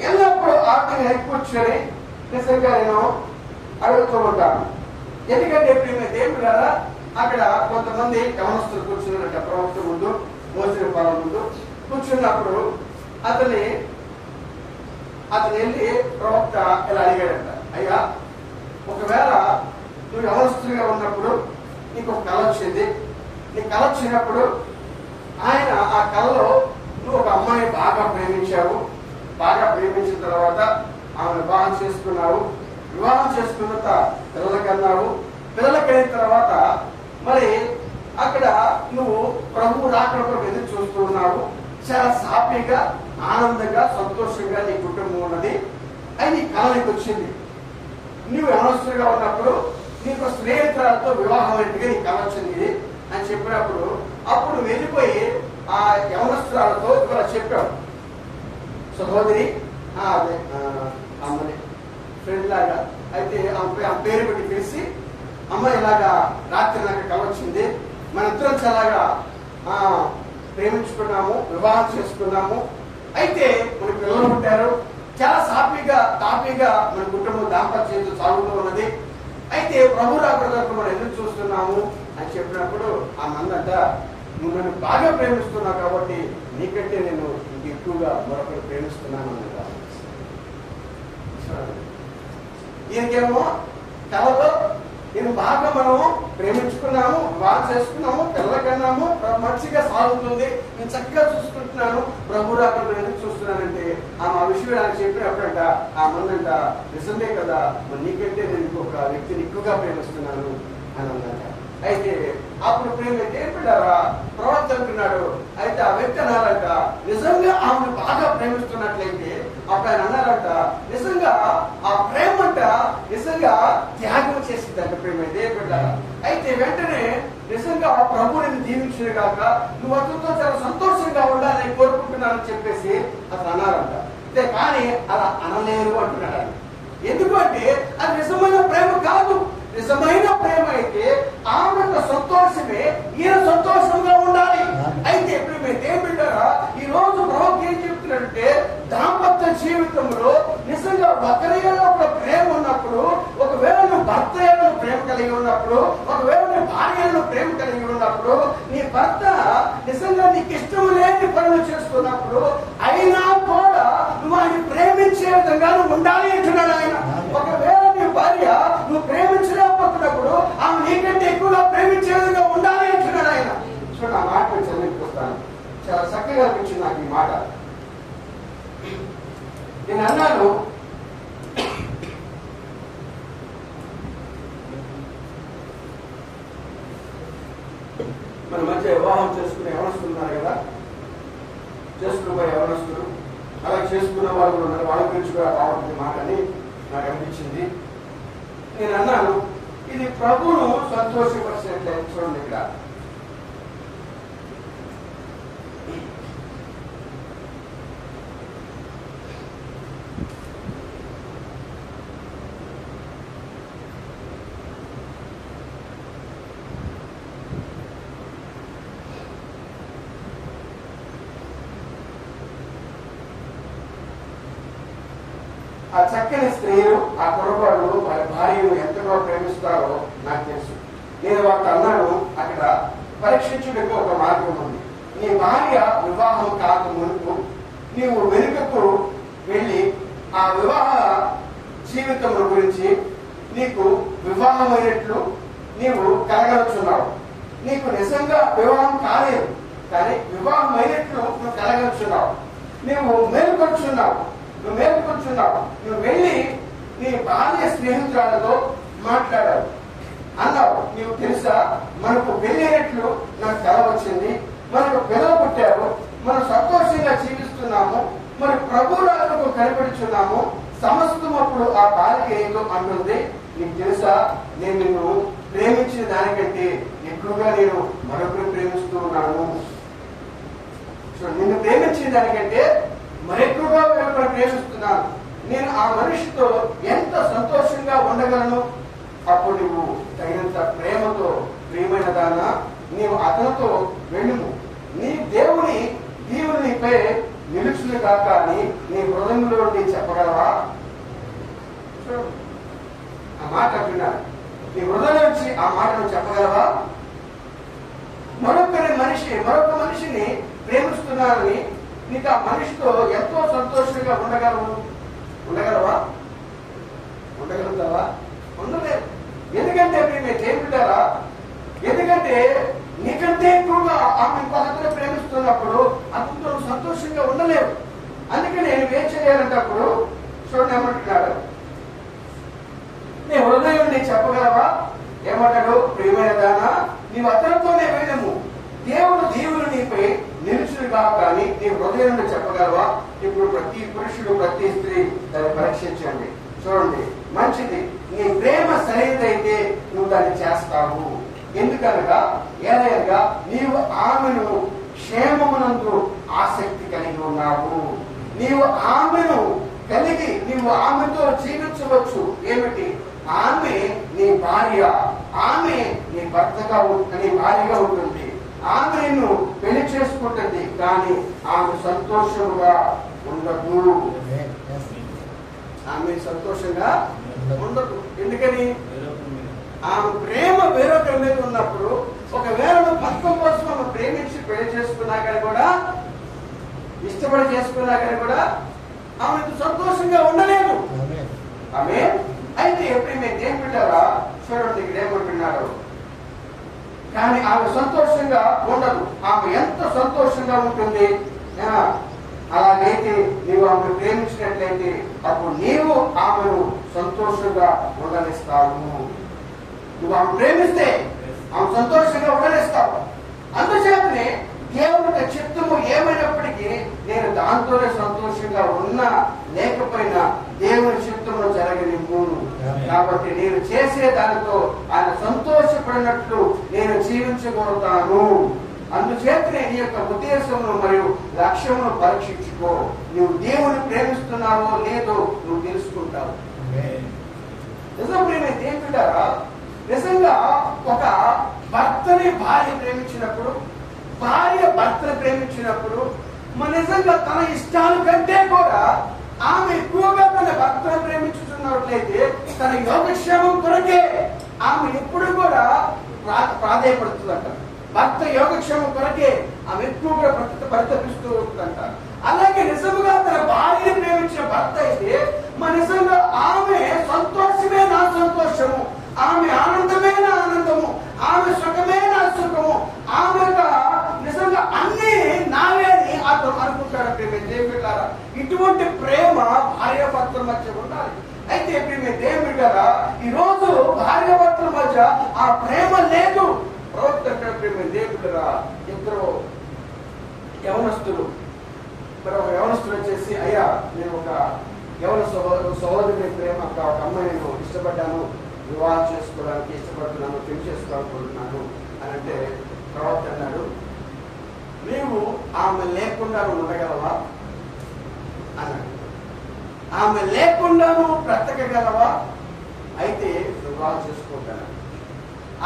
ఎల్లప్పుడూ ఆటని కూర్చొని నిజంగా నేను అడుగుతూ ఉంటాను. ఎందుకంటే దేవుడు కదా, అక్కడ కొంతమంది గమనిస్తులు కూర్చున్నారంట ప్రవక్త ముందు, మోసిన పాలన ముందు కూర్చున్నప్పుడు అతను వెళ్ళి ప్రవక్త ఇలా అడిగాడంట, అయ్యా ఒకవేళ నువ్వు యవనస్తుడిగా ఉన్నప్పుడు నీకు ఒక కళ వచ్చింది. నీ కళ వచ్చినప్పుడు ఆయన ఆ కళలో నువ్వు ఒక అమ్మాయిని బాగా ప్రేమించావు. బాగా ప్రేమించిన తర్వాత ఆమెను వివాహం చేసుకున్నావు. వివాహం చేసుకున్న పిల్లలకన్నావు. పిల్లలకైన తర్వాత మరి అక్కడ నువ్వు ప్రభు రాకడ కొరకు ఎదురు చూస్తూ ఉన్నావు. చాలా హ్యాపీగా, ఆనందంగా, సంతోషంగా నీ కుటుంబం ఉన్నది. అది నీ కళ నీకు వచ్చింది. నువ్వు యవనస్తుడిగా ఉన్నప్పుడు నీకు స్నేహితురాలతో వివాహం అయినట్టుగా నీ కళ వచ్చింది అని చెప్పినప్పుడు అప్పుడు వెళ్ళిపోయి ఆ యవనస్తురాలతో ఇవాళ చెప్పావు, సహోదరి అదే అమ్మని ఫ్రెండ్ లాగా అయితే ఆ పేరు పెట్టి పిలిచి, అమ్మ ఇలాగా రాత్రి నాకు కళ వచ్చింది, మన ఇద్దరం చాలాగా ప్రేమించుకున్నాము, వివాహం చేసుకున్నాము. అయితే మన పిల్లలు పుట్టారు. చాలా తాపీగా మన కుటుంబం దాంపత్యంతో సాగుతూ ఉన్నది. అయితే ప్రభు రాకడ మనం ఎదురు చూస్తున్నాము అని చెప్పినప్పుడు ఆ మందంట, నువ్వు నన్ను బాగా ప్రేమిస్తున్నావు కాబట్టి నీకంటే నేను ఇంక ఎక్కువగా మరొకరు ప్రేమిస్తున్నాను అన్నదా. ఈయనకేమో కళలో నేను బాగా మనము ప్రేమించుకున్నాము, వివాహం చేసుకున్నాము, పిల్లలకన్నాము, మంచిగా సాగుతుంది, నేను చక్కగా చూసుకుంటున్నాను, ప్రభు రాకడ ఎందుకు చూస్తున్నానంటే ఆ విషయం నాకు చెప్పినప్పుడంట ఆ మందంట, నిజమే కదా, నీకంటే నేను ఇంకొక వ్యక్తిని ఎక్కువగా ప్రేమిస్తున్నాను అని అన్నట. అయితే అప్పుడు ప్రేమ ఏర్పడారా ప్రవక్త అంటున్నాడు. అయితే ఆ వ్యక్తి అన్నారంట, నిజంగా ఆమెను బాగా ప్రేమిస్తున్నట్లయితే అప్పుడు ఆయన అన్నారంట, నిజంగా ఆ ప్రేమ అంట నిజంగా త్యాగం చేసిందంట ప్రేమ ఏర్పడ్డారా. అయితే వెంటనే నిజంగా ఆ ప్రభు నేను దీవించిన కాక నువ్వు అతనితో చాలా సంతోషంగా ఉండాలని కోరుకుంటున్నానని చెప్పేసి అతను అన్నారంట. అయితే కానీ అలా అనలేరు అంటున్నాడు ఆయన. ఎందుకంటే అది నిజమైన ప్రేమ కాదు. నిజమైన ప్రేమ అయితే ఆమె సంతోషమే ఈయన సంతోషంగా ఉండాలి. అయితే ఇప్పుడు మేము ఏమిటారా ఈ రోజు ప్రవక్త ఏం చెప్తున్నాడంటే దాంపత్య జీవితంలో నిజంగా ఒకరిలో ఒక ప్రేమ ఉన్నప్పుడు, ఒకవేళ నువ్వు భర్త ప్రేమ కలిగి ఉన్నప్పుడు, ఒకవేళ నీ భార్యలో ప్రేమ కలిగి ఉన్నప్పుడు, నీ భర్త నిజంగా నీకు ఇష్టం లేని పనులు చేస్తున్నప్పుడు అయినా కూడా నువ్వు ఆయన ప్రేమించే విధంగా నువ్వు ఉండాలి అంటున్నాడు ఆయన. ఒకవేళ నీ భార్య నువ్వు ప్రేమించలేకపోతున్నప్పుడు ఆమె నీకంటే ఎక్కువగా ప్రేమించే విధంగా ఉండాలి అంటున్నాడు ఆయన. చూడండి ఆ మాట నేను చదివిపోతాను, చాలా చక్కగా అనిపించింది నాకు ఈ మాట. నేను అన్నాను, మన మధ్య వివాహం చేసుకునే యవనస్తులు ఉన్నారు కదా, చేసుకునే యవనస్తులు అలా చేసుకున్న వాళ్ళు ఉన్నారు, వాళ్ళ గురించి కూడా రావడం మాట అని నాకు అనిపించింది. నేను అన్నాను, ఇది ప్రభువును సంతోషపరిచినట్లే. చూడండి ఇక్కడ ఆ చక్కని స్త్రీలు, ఆ కుర్రవాళ్ళు వాళ్ళ భార్యను ఎంతగా ప్రేమిస్తారో నాకు తెలుసు. నేను వాళ్ళకి అన్నాను, అక్కడ పరీక్షించుటకు ఒక మార్గం ఉంది. నీ భార్య వివాహం కాక మునుపు నీవు వెనుకకు వెళ్ళి ఆ వివాహ జీవితం గురించి నీకు వివాహమైనట్లు నీవు కలగలుచున్నావు. నీకు నిజంగా వివాహం కాలేదు, కానీ వివాహం అయినట్లు నువ్వు కలగలుచున్నావు. నువ్వు మేలుకొచ్చున్నావు. నువ్వు వెళ్ళి నీ బాల్య స్నేహితురాలతో మాట్లాడావు, అన్నావు. నీవు తెలుసా, మనకు పెళ్ళైనట్లు నాకు కల వచ్చింది, మనకు పిల్లలు పుట్టారు, మనం సంతోషంగా జీవిస్తున్నాము, మరి ప్రభువులకు కనిపెడుచున్నాము, సమస్తం అప్పుడు ఆ బాలిక ఏదో అంటుంది. నీకు తెలుసా, నేను నిన్ను ప్రేమించిన దానికంటే ఎక్కువగా నేను మరొకరు ప్రేమిస్తూ ఉన్నాను. నిన్ను ప్రేమించిన దానికంటే మరెక్కువగా మరొకరు ప్రేమిస్తున్నాను. నేను ఆ మనిషితో ఎంత సంతోషంగా ఉండగలను. అప్పుడు నువ్వు తగినంత ప్రేమతో, ప్రియమైన దానా, నీవు అతనితో వెళ్ళుము. నీ దేవుని నీపై నిలుచుని కాక అని నీ హృదయంలో చెప్పగలవా? ఆ మాట అంటున్నాడు. నీ హృదయం నుంచి ఆ మాటను చెప్పగలవా? మరొక మనిషిని ప్రేమిస్తున్నానని నీకు ఆ మనిషితో ఎంతో సంతోషంగా ఉండగలవా? ఉండగలుగుతావా? ఉండలేదు. ఎందుకంటే మేము ఏమిటారా? ఎందుకంటే నీకంటే ఎక్కువగా ఆమె ఇంకొకరిని ప్రేమిస్తున్నప్పుడు అతనితో సంతోషంగా ఉండలేవు. అందుకని నేను ఏం చేయాలంటప్పుడు చూడండి ఏమంటున్నాడు, నీ హృదయం నీ చెప్పగలవా? ఏమంటాడు? ప్రియమైన దానా, నీవు అతనితోనే వెళ్ళము, దేవుడు నీపై నిలుచుగా కానీ నీ హృదయం చెప్పగలవా? ఇప్పుడు ప్రతి పురుషుడు, ప్రతి స్త్రీ దాన్ని పరీక్షించండి. చూడండి, మంచిది, నీ ప్రేమ సరైనదైతే నువ్వు దాన్ని చేస్తావు. ఎందుకనగా ఏదైనా నీవు ఆమెను క్షేమమునందు ఆసక్తి కలిగి ఉన్నావు. నీవు ఆమెను కలిగి నీవు ఆమెతో జీవించవచ్చు. ఏమిటి? ఆమె నీ భార్య, ఆమె నీ భర్తగా నీ భార్యగా ఉంటుంది, ఆమె నిన్ను పెళ్లి చేసుకుంటుంది, కానీ ఆమె సంతోషంగా ఉండదు. ఆమె సంతోషంగా ఉండదు. ఎందుకని? ఆమె ప్రేమ వేరొకరి మీద ఉన్నప్పుడు, ఒకవేళ పథకం కోసం ఆమె ప్రేమించి పెళ్లి చేసుకున్నా కానీ కూడా, ఇష్టపడి చేసుకున్నా కానీ కూడా ఆమెకు సంతోషంగా ఉండలేదు. ఆమె అయితే ఎప్పుడు మేము ఏం పెట్టారా? చూడండి ఇక్కడ ఏమంటున్నారు, కానీ ఆమె సంతోషంగా ఉండదు. ఆమె ఎంత సంతోషంగా ఉంటుంది? అలాగైతే నీవు ఆమెను ప్రేమించినట్లయితే అప్పుడు నీవు ఆమెను సంతోషంగా ఉండనిస్తావు. నువ్వు ఆమె ప్రేమిస్తే ఆమె సంతోషంగా ఉండనిస్తావు. అందుచేతనే దేవుని చిత్తము ఏమైనప్పటికీ నేను దాంతోనే సంతోషంగా ఉన్నా లేకపోయినా దేవుని చిత్తమును జరగనివ్వు. కాబట్టి నేను చేసే దానితో ఆయన సంతోషపడినట్లు నేను జీవించగలుగుతాను. అందుచేతనే నీ యొక్క ఉద్దేశమును మరియు లక్ష్యమును పరీక్షించుకో. నువ్వు దేవుని ప్రేమిస్తున్నావో లేదో నువ్వు తెలుసుకుంటావు. నిజం ప్రేమ ఏంటంటారా? నిజంగా ఒక భర్తని భార్య ప్రేమించినప్పుడు, భార్య భర్తను ప్రేమించినప్పుడు నిజంగా తన ఇష్టాల కంటే కూడా ఆమె ఎక్కువగా తన భర్తను ప్రేమించుతున్నట్లయితే తన యోగక్షేమం కొరకే ఆమె ఎప్పుడు కూడా ప్రాధాన్యపడుతుందంట. భర్త యోగక్షేమం కొరకే ఆమె ఎక్కువగా పరితపిస్తూ ఉంటుందంట. అలాగే నిజంగా తన భార్యను ప్రేమించిన భర్త అయితే నిజంగా ఆమె సంతోషమే నా సంతోషము, ఆమె ఆనందమే నా ఆనందము, ఆమె సుఖమే నా సుఖము, ఆమె నిజంగా అన్ని నావే అని అతను అనుకుంటాడు. దేవుడారా, ఇటువంటి ప్రేమ భార్య భర్తల మధ్య ఉండాలి. అయితే దేవుడారా, ఈ రోజు భార్య భర్తల మధ్య ఆ ప్రేమ లేదు. ప్రవక్త ప్రేమ దేవుడారా, ఇద్దరు యవనస్తులు వచ్చేసి, అయ్యా నేను ఒక యవన సహోదరుని ప్రేమ ఒక అమ్మాయి నేను ఇష్టపడ్డాను, వివాహం చేసుకోవడానికి ఇష్టపడుతున్నాను, పెళ్లి చేసుకోవాలనుకుంటున్నాను అని అంటే ప్రవక్త అన్నాడు, నీవు ఆమె లేకుండా నువ్వు ఉండగలవా అన్నాడు. ఆమె లేకుండా నువ్వు బ్రతకగలవా? అయితే వివాహం చేసుకోగలను.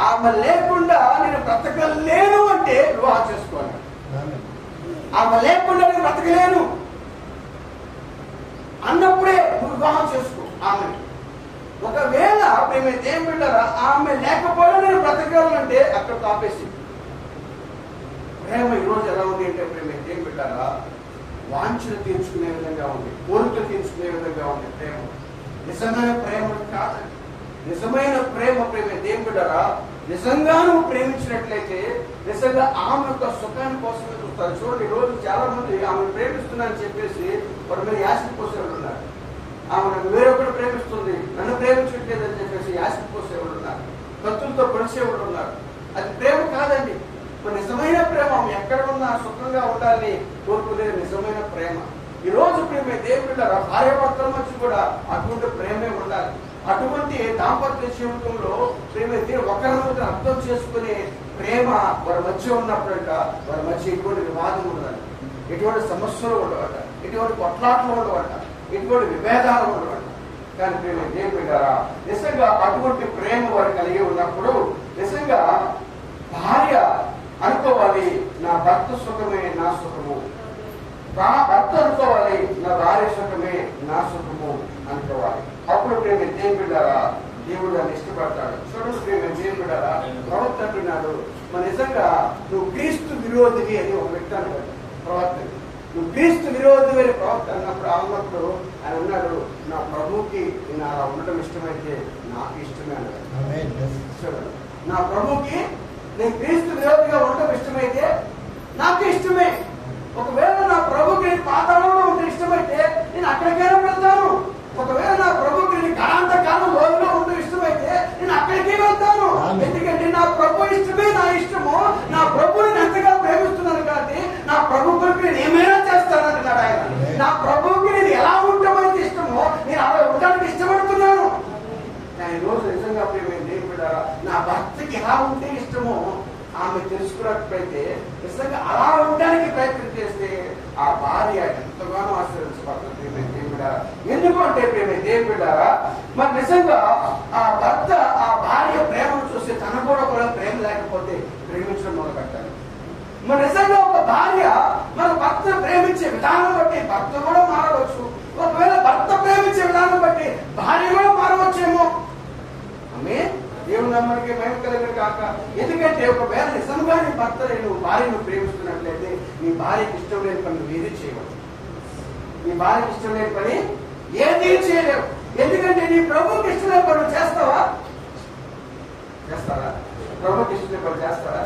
ఆమె లేకుండా నేను బ్రతకలేను అంటే వివాహం చేసుకోవాలి. ఆమె లేకుండా నేను బ్రతకలేను అన్నప్పుడే నువ్వు వివాహం చేసుకో ఆమె. ఒకవేళ మేము ఏం పెట్టారా ఆమె లేకపోయినా నేను బ్రతకాలంటే అక్కడ ఆపేసి. ప్రేమ ఈరోజు ఎలా ఉంది అంటే ప్రేమ ఏం పెట్టారా వాంఛలు తీర్చుకునే విధంగా ఉంది, కోరికలు తీర్చుకునే విధంగా ఉంది. ప్రేమ నిజమైన ప్రేమ కాదండి. నిజమైన ప్రేమ ఏం పెట్టారా నిజంగా నువ్వు ప్రేమించినట్లయితే నిజంగా ఆమె యొక్క సుఖాన్ని కోసమే చూస్తారు. చూడండి ఈరోజు చాలా మంది ఆమె ప్రేమిస్తున్నారని చెప్పేసి వారి మీద యాసిడ్ పోసేవాళ్ళు ఉన్నారు. ఆమె వేరొకరు ప్రేమిస్తుంది, నన్ను ప్రేమించట్లేదని చెప్పేసి యాసిడ్ పోసేవాళ్ళు ఉన్నారు, కత్తులతో పొడిసేవాళ్ళు ఉన్నారు. అది ప్రేమ కాదండి. నిజమైన ప్రేమ ఆమె ఎక్కడ ఉన్నా సుఖంగా ఉండాలని కోరుకునే నిజమైన ప్రేమ. ఈ రోజు ప్రేమ దేవుళ్ళ భార్యాభర్తల మధ్య కూడా అటువంటి ప్రేమే ఉండాలి. అటువంటి దాంపత్య జీవితంలో ప్రేమ ఒకరినొకరు అర్థం చేసుకునే ప్రేమ వారి మధ్య ఉన్నప్పుడంట వారి మధ్య ఎటువంటి వివాదం ఉండాలి, ఎటువంటి సమస్యలు ఉండవట, ఎటువంటి కొట్లాట్లు ఉండవట, ఎటువంటి విభేదాలు ఉండవట. కానీ ప్రేమ దేవుడారా నిజంగా అటువంటి ప్రేమ వారు కలిగి ఉన్నప్పుడు నిజంగా భార్య అనుకోవాలి నా భర్త సుఖమే నా సుఖము, భర్త అనుకోవాలి నా భార్య సుఖమే నా సుఖము అనుకోవాలి. అప్పుడు ప్రేమ దేవుడారా దేవుడు అని ఇష్టపడతాడు. చూడండి ప్రేమ దేవుడారా ప్రవక్త అంటున్నాడు మరి నిజంగా నువ్వు క్రీస్తు విరోధివి అని ఒక వ్యక్తి అన్నాడు. ప్రవక్త నువ్వు క్రీస్తు విరోధివి అని ప్రవక్త అన్నప్పుడు ఆయన అన్నాడు నా ప్రభువుకి నేను అలా ఉండటం ఇష్టమైతే నాకు ఇష్టమే అన్నాడు. చూడండి నా ప్రభువుకి నేను క్రీస్తు విరోధిగా ఉండటం ఇష్టమైతే నాకు ఇష్టమే. ఒకవేళ నా ప్రభుకి పాతాళంలో ఉంటే ఇష్టమైతే నేను అక్కడికైనా వెళ్తాను. ఒకవేళ నా ప్రభుకి కాలాంతకాలం రోజులో ఉంటే ఇష్టమైతే నేను అక్కడికే వెళ్తాను. ఎందుకంటే నా ప్రభు ఇష్టమే నా ఇష్టము. నా ప్రభుని ఎంతగా ప్రేమిస్తున్నాను కాబట్టి నా ప్రభు కొరకు నేను ఏమైనా చేస్తానంటున్నాడు ఆయన. నా ప్రభుకి నేను ఎలా ఉండటమైతే ఇష్టమో నేను అలా ఉండడానికి ఇష్టపడుతున్నాను. ఈ రోజు నిజంగా నా భర్తకి ఎలా ఉంటే ఇష్టమో ఆమె తెలుసుకున్నట్లయితే నిజంగా అలా ఉండడానికి ప్రయత్నం చేస్తే ఆ భార్య ఎంతగానో ఆశీర్వదించబడుతుంది. ఎందుకు అంటే ప్రేమ దేవుడారా మరి నిజంగా ఆ భర్త ఆ భార్య ప్రేమను చూస్తే తన కూడా ప్రేమ లేకపోతే ప్రేమించడం మొదలు పెట్టాలి. మరి నిజంగా ఒక భార్య మన భర్త ప్రేమించే విధానం బట్టి భర్త కూడా మారవచ్చు. ఒకవేళ భర్త ప్రేమించే విధానం బట్టి భార్య కూడా మారవచ్చేమో. ఆమె దేవుని నమ్మడికి మేము కలిగిన కాక. ఎందుకంటే ఒకవేళ నిజంగా నీ భర్త నువ్వు భార్యను ప్రేమిస్తున్నట్లయితే నీ భార్యకి ఇష్టం లేని పని నువ్వు ఏది చేయవు. నీ భార్యకి ఇష్టం లేని పని ఏది చేయలేవు. ఎందుకంటే నీ ప్రభుకి ఇష్టం లేని పని చేస్తావా? చేస్తారా? ప్రభుకి ఇష్టం లేని పని చేస్తారా?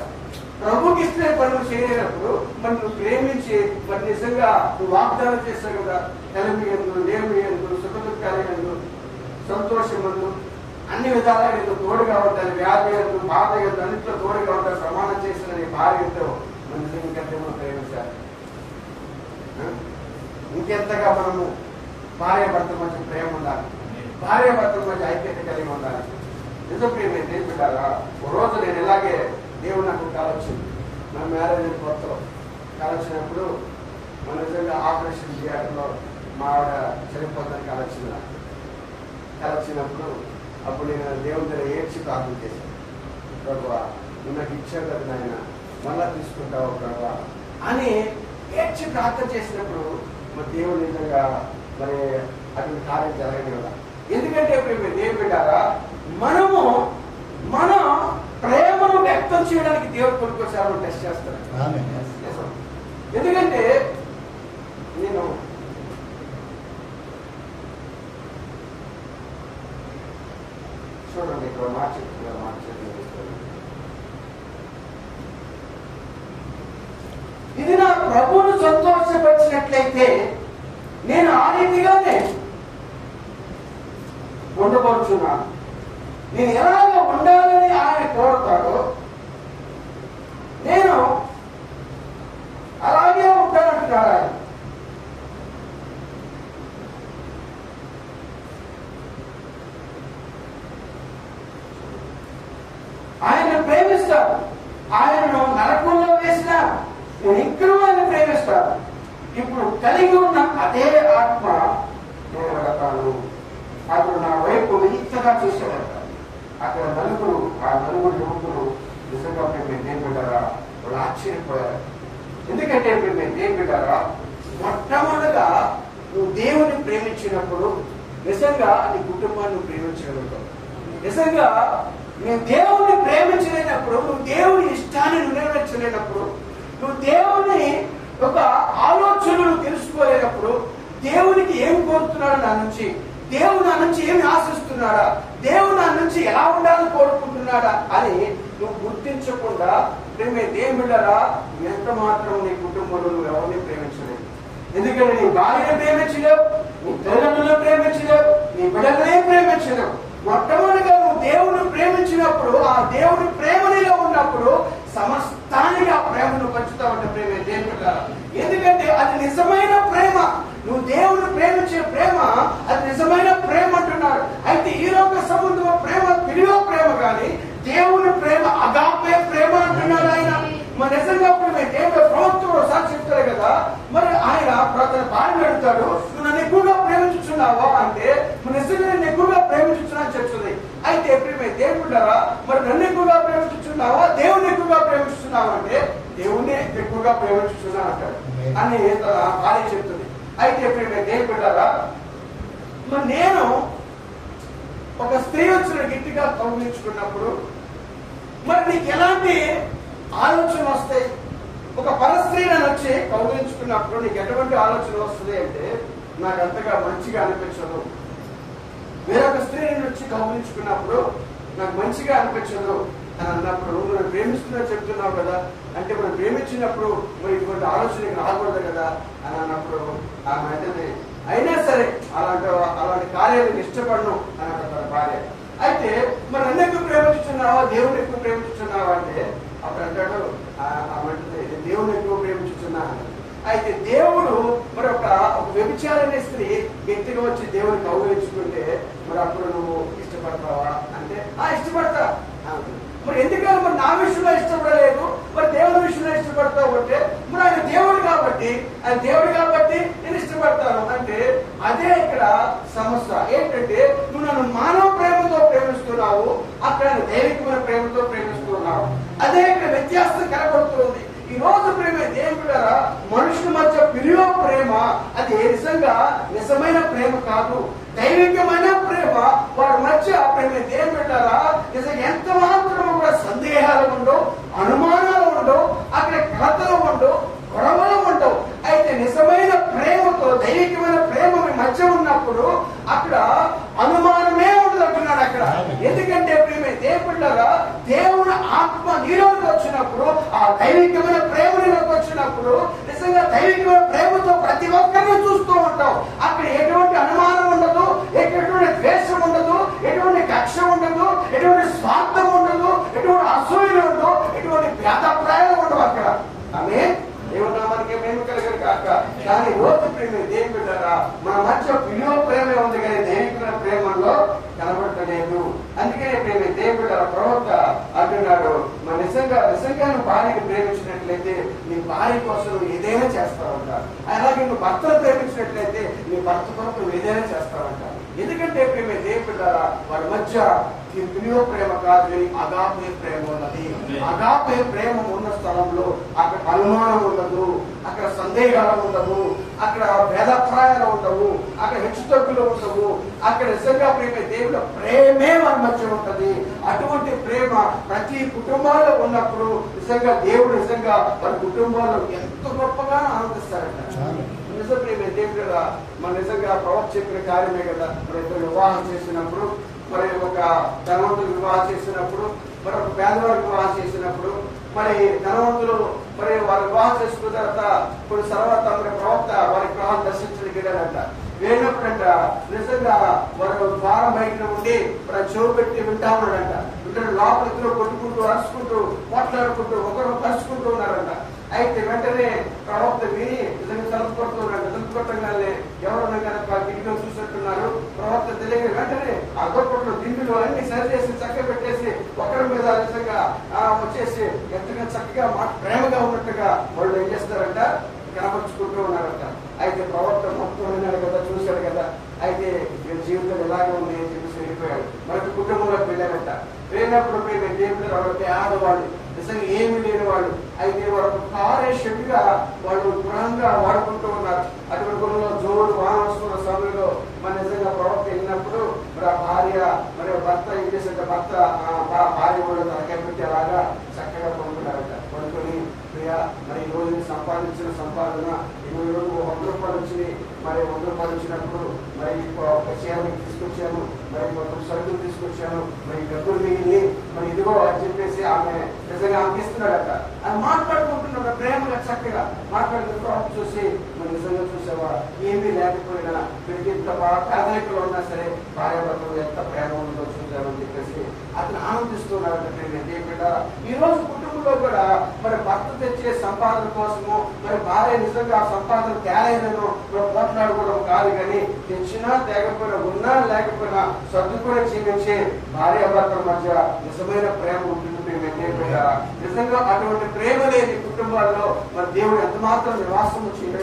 ప్రభుకి ఇష్టం లేని పని నువ్వు చేయలేనప్పుడు మరి నువ్వు ప్రేమించి మరి నిజంగా నువ్వు వాగ్దానం చేస్తావు కదా కలిమి ఎందు లేమి ఎందు సుఖ దుఃఖాలు సంతోషం ఎందు అన్ని విధాలుగా నీకు తోడుగా ఉంటాను, వ్యాధి ఎందు బాధ ఎందు అన్నింటిలో తోడుగా ఉంటాను ప్రమాణం చేసిన నీ భార్యతో మన ఇంకంటే మనం ప్రేమించాలి. ఇంకెంతగా మనము భార్య భర్త మధ్య ప్రేమ ఉండాలి, భార్య భర్తల మధ్య ఐక్యత కలిగి ఉండాలి. నిజం ప్రేమ ఏం పెట్టాలా? ఓ రోజు నేను ఇలాగే దేవుడు నాకు కల వచ్చింది. నా మ్యారేజ్ కొత్తలో కల వచ్చినప్పుడు మన నిజంగా ఆపరేషన్ థియేటర్లో మా ఆవిడ చనిపోతానికి కల వచ్చింది. కల వచ్చినప్పుడు అప్పుడు నేను దేవుని దగ్గర ఏడ్చి ప్రార్థన చేశాను. ప్రభువా నువ్వు నాకు ఇచ్చావు కదా నాయన మళ్ళా తీసుకుంటావు ప్రభువా అని ఏడ్చి ప్రార్థన చేసినప్పుడు మరి దేవుడు నిజంగా మరి అటువంటి కార్యం జరగని కదా. ఎందుకంటే ఇప్పుడు దేవుడు పెట్టారా మనము మన ప్రేమను వ్యక్తం చేయడానికి దేవుడు కొనుక్కోసారి టెస్ట్ చేస్తాడు. ఎందుకంటే నేను చూడండి ఇక్కడ మార్చి ఇది నా ప్రభువును సంతోషపరిచినట్లయితే నేను ఆ రీతిగానే ఉండబోతున్నాను. నేను ఎలాగ ఉండాలని ఆయన కోరుతాడో నేను అలాగే ఉంటానంటున్నాడు ఆయన. ఆయన ప్రేమిస్తాడు. ఆయనను నరకంలో వేసినా నేను ఇక్కడ ఆయన ప్రేమిస్తాను. ఇప్పుడు కలిగి ఉన్న అదే ఆత్మ నేను వెళతాను. అప్పుడు నా వైపు ఇంతగా చూసేవాడు. అక్కడ ఆ నలుగురు యువకులు నిజంగా మేము ఏం పెట్టారా వాళ్ళు ఆశ్చర్యపోయారు. ఎందుకంటే మేము ఏం పెట్టారా మొట్టమొదటిగా నువ్వు దేవుని ప్రేమించినప్పుడు నిజంగా నీ కుటుంబాన్ని ప్రేమించగలుగుతావు. నిజంగా నువ్వు దేవుణ్ణి ప్రేమించలేనప్పుడు, నువ్వు దేవుని ఇష్టాన్ని నెరవేర్చలేనప్పుడు, నువ్వు దేవుని ఒక ఆలోచనలు తెలుసుకోలేనప్పుడు, దేవునికి ఏం కోరుతున్నాడు నా నుంచి, దేవుడు నా నుంచి ఏమి ఆశిస్తున్నాడా, దేవుడు నా నుంచి ఎలా ఉండాలని కోరుకుంటున్నాడా అని నువ్వు గుర్తించకుండా దేవుళ్ళరా ఎంత మాత్రం నీ కుటుంబంలో నువ్వు ఎవరిని ప్రేమించలేవు. ఎందుకంటే నీ భార్యను ప్రేమించలేవు, నీ తల్లిదండ్రులను ప్రేమించలేవు, నీ బిడ్డలనే ప్రేమించలేవు. మొట్టమొదటిగా నువ్వు దేవుని ప్రేమించినప్పుడు, ఆ దేవుని ప్రేమ నీలో ఉన్నప్పుడు సమస్తానికి ఆ ప్రేమను పంచుతావంటే ప్రేమే దేవుళ్ళరా. ఎందుకంటే అది నిజమైన ప్రేమ. నువ్వు దేవుని ప్రేమించే ప్రేమ అది నిజమైన ప్రేమ అంటున్నాడు. అయితే ఈ లోక సంబంధం ప్రేమ పిలువ ప్రేమ కానీ దేవుని ప్రేమ అగాపే ప్రేమ అంటున్నాడు ఆయన. మరి నిజంగా దేవుడు ప్రభుత్వం సాక్షి చెప్తారు కదా, మరి ఆయన తన భార్యను అడుగుతాడు, నువ్వు నన్ను ఎక్కువగా ప్రేమించుచున్నావా అంటే, మరి నిజంగా నేను ఎక్కువగా ప్రేమించుచున్నా అని చెప్తుంది. అయితే ప్రేమే దేవుడారా, మరి నన్ను ఎక్కువగా ప్రేమించుచున్నావా దేవుని ఎక్కువగా ప్రేమించుచున్నావా అంటే దేవుణ్ణి ఎక్కువగా ప్రేమించుచున్నా అంటాడు అని భార్య చెప్తుంది. అయితే ప్రేమే దేవుడారా, మరి నేను ఒక స్త్రీ వచ్చిన గట్టిగా కౌగిలించుకున్నప్పుడు మరి నీకు ఎలాంటి ఆలోచన వస్తాయి? ఒక పరస్త్రీ నన్ను వచ్చి కౌగిలించుకున్నప్పుడు నీకు ఎటువంటి ఆలోచన వస్తుంది అంటే, నాకు అంతగా మంచిగా అనిపించదు. వేరొక స్త్రీ నేను వచ్చి కౌగిలించుకున్నప్పుడు నాకు మంచిగా అనిపించదు అని అన్నప్పుడు, నువ్వు నన్ను ప్రేమిస్తున్నా చెప్తున్నావు కదా, అంటే మనం ప్రేమించినప్పుడు మరి ఇటువంటి ఆలోచన రాకూడదు కదా అని అన్నప్పుడు ఆమె అంటే, అయినా సరే అలాంటి కార్యాలను ఇష్టపడను అని అంటారు భార్య. అయితే మరి నన్ను ఎక్కువ ప్రేమించుతున్నావా దేవుని ఎక్కువ ప్రేమించుతున్నావా అంటే అప్పుడు అంటాడు దేవుని ఎక్కువ ప్రేమించుతున్నా. అయితే దేవుడు మరి ఒక వ్యభిచారణ స్త్రీ గట్టిగా వచ్చి దేవుని కౌగిలించుకుంటే మరి అప్పుడు నువ్వు ఇష్టపడతావా అంటే ఇష్టపడతా. మరి ఎందుకని మరి నా విషయంలో ఇష్టపడలేదు, మరి దేవుని విషయంలో ఇష్టపడతావు అంటే మరి ఆయన దేవుడు కాబట్టి నేను ఇష్టపడతాను అంటే అదే ఇక్కడ సమస్య ఏంటంటే, నువ్వు నన్ను మానవ ప్రేమతో ప్రేమిస్తున్నావు, అక్కడ దైవికమైన ప్రేమతో ప్రేమిస్తున్నావు. అదే ఇక్కడ వ్యత్యాసం కనబడుతుంది. ఈ రోజు ప్రేమ దేవుడారా, మనుషుల మధ్య పిలువ ప్రేమ అది నిజంగా నిజమైన ప్రేమ కాదు, దైవికమైన ప్రేమ. వారి మధ్య ప్రేమ దేవుడారా నిజంగా ఎంత మాత్రం కూడా సందేహాలు ఉండవు, అనుమానాలు ఉండవు, అక్కడ కథలు ఉండవు, గొడవలు ఉండవు. అయితే నిజమైన ప్రేమతో దైవికమైన ప్రేమ మీ మధ్య ఉన్నప్పుడు అక్కడ అనుమానమే ఉండదు అంటున్నాడు అక్కడ. ఎందుకంటే ప్రేమ దేవుడారా, దేవుని ఆత్మ నీలోకి వచ్చినప్పుడు, ఆ దైవికమైన ప్రేమ నీలోకి వచ్చినప్పుడు నిజంగా దైవికమైన ప్రేమతో ప్రతి ఒక్కరిని చూస్తూ ఉంటావు. అక్కడ ఎటువంటి అనుమానం ఉండదు, ఎటువంటి ద్వేషం ఉండదు, ఎటువంటి కక్ష ఉండదు, ఎటువంటి స్వార్థం ఉండదు, ఎటువంటి అసూయలు ఉండదు, ఎటువంటి భేదాభిప్రాయాలు ఉండవు అక్కడ. ఆమె దేవునామానికి మేము కలిగారు కాక. కానీ రోజు ప్రేమ దేవుడారా మన మధ్య పిలువ ప్రేమే ఉంది కానీ దైవికమైన ప్రేమలో కనబడలేదు. అందుకనే ప్రేమ దేవుడారా ప్రవక్త అంటున్నాడు, మన నిజంగా నువ్వు భార్యని ప్రేమించినట్లయితే నీ భార్య కోసం నువ్వు ఏదైనా చేస్తావంట. అలాగే నువ్వు భర్తను ప్రేమించినట్లయితే నీ భర్త కొరకు నువ్వు ఏదైనా చేస్తావంట. ఎందుకంటే ప్రేమ దేవుడారా వారి మధ్య పిలువ ప్రేమ కాదు కానీ అగాపే ప్రేమ ఉన్నది. అగాపే ప్రేమ ఉన్న స్థలంలో అక్కడ అనుమానం ఉండదు, అక్కడ సందేహాలు ఉండవు, అక్కడ భేదాభిప్రాయాలు ఉండవు, అక్కడ హెచ్చుతగ్గులు ఉండవు. అక్కడ నిజంగా ప్రేమ దేవుడు ప్రేమే మన మధ్య ఉంటది. అటువంటి ప్రేమ ప్రతి కుటుంబాల్లో ఉన్నప్పుడు నిజంగా దేవుడు నిజంగా మన కుటుంబాల్లో ఎంత గొప్పగా ఆనందిస్తారంట. నిజ ప్రేమ దేవుడు మన నిజంగా ప్రవక్త చెప్పిన కార్యమే కదా. మరి వివాహం చేసినప్పుడు, మరి ఒక ధనవంతులు వివాహం చేసినప్పుడు, మరి ఒక పేదవాడు వివాహం చేసినప్పుడు, మరి ధనవంతులు మరి వారు వివాహం చేసుకున్న తర్వాత కొన్ని తర్వాత మరి ప్రవక్త వారి వివాహం దర్శించడానికి వెళ్ళారంట. వెళ్ళినప్పుడంట నిజంగా వారు ద్వారం బయట ఉండి మరి చెవు పెట్టి వింటా ఉన్నాడంట. వింటాడు లోపలిలో కొట్టుకుంటూ అరుచుకుంటూ మాట్లాడుకుంటూ ఒకరు కలుసుకుంటూ ఉన్నారంట. అయితే వెంటనే ప్రవక్త విని నిజంగా తలుపు కొడుతున్నాడు. తలుపు కొట్టగానే ఎవరన్నా కనుక కిటికీలో చూసినట్టున్నారు. ప్రవక్త తెలియని వెంటనే ఆ గొప్పట్లో దిండులు అన్ని సరి చేసి చక్క పెట్టేసి ఒకరి మీద నిజంగా వచ్చేసి ఎంతగా చక్కగా ప్రేమగా ఉన్నట్టుగా వాళ్ళు ఏం చేస్తారంట, కనపరుచుకుంటూ ఉన్నారంట. అయితే ప్రవక్త మొత్తం విన్నాడు కదా, చూశాడు కదా. అయితే వీళ్ళ జీవితం ఎలాగే ఉంది అని చెప్పేసి వెళ్ళిపోయాడు. మనకు కుటుంబంలోకి వెళ్ళారంట. వెళ్ళినప్పుడు మేము దేవుడు వాళ్ళకి ఆడవాళ్ళు నిజంగా ఏమి లేని వాళ్ళు. అయితే వాళ్ళకు కారే షెడ్గా వాళ్ళు గృహంగా వాడుకుంటూ ఉన్నారు. అటువంటి గుణంలో జోడు వాన వస్తున్న సమయంలో మరి నిజంగా ప్రవక్త వెళ్ళినప్పుడు మరి ఆ భార్య మరి భర్త ఏం చేశారంటే భర్త భార్య కూడా తనకే పెట్టేలాగా చక్కగా పడుకున్నారట. పడుకొని ప్రియా మరి ఈ రోజు సంపాదించిన సంపాదన ఈ రోజు 100 రూపాయలు వచ్చింది, మరి 100 రూపాయలు వచ్చినప్పుడు మరి ఒక చీర తీసుకొచ్చాను, మరి మొత్తం సరుకులు తీసుకొచ్చాను, మరి డబ్బులు మిగిలి మరి ఇదిగో అని చెప్పేసి ఆమె నిజంగా అనిపిస్తున్నాడట. అది మాట్లాడుకుంటున్నాడు ప్రేమగా చక్కగా మాట్లాడుకుంటూ చూసి మరి నిజంగా చూసావా ఏమీ లేకపోయినా వీరికి ఇంత బాగా పేదరికలు ఉన్నా సరే భార్యాభర్తలు ఎంత ప్రేమ ఉందో చూసామని చెప్పేసి అతను ఆనందిస్తున్నాడట. ఈ రోజు కుటుంబంలో కూడా మరి భర్త తెచ్చే సంపాదన కోసము మరి భార్య నిజంగా ఆ సంపాదన తేలేదను పోట్లాడుకోవడం కాదు, కానీ తెచ్చినా తేకపోయినా ఉన్నా లేకపోయినా సర్దుకుని జీవించే భార్యాభర్తల మధ్య నిజమైన ప్రేమ ఉంటుంది. నిజంగా అటువంటి ప్రేమ లేని కుటుంబాల్లో మరి దేవుడు ఎంత మాత్రం నివాసం చేయడం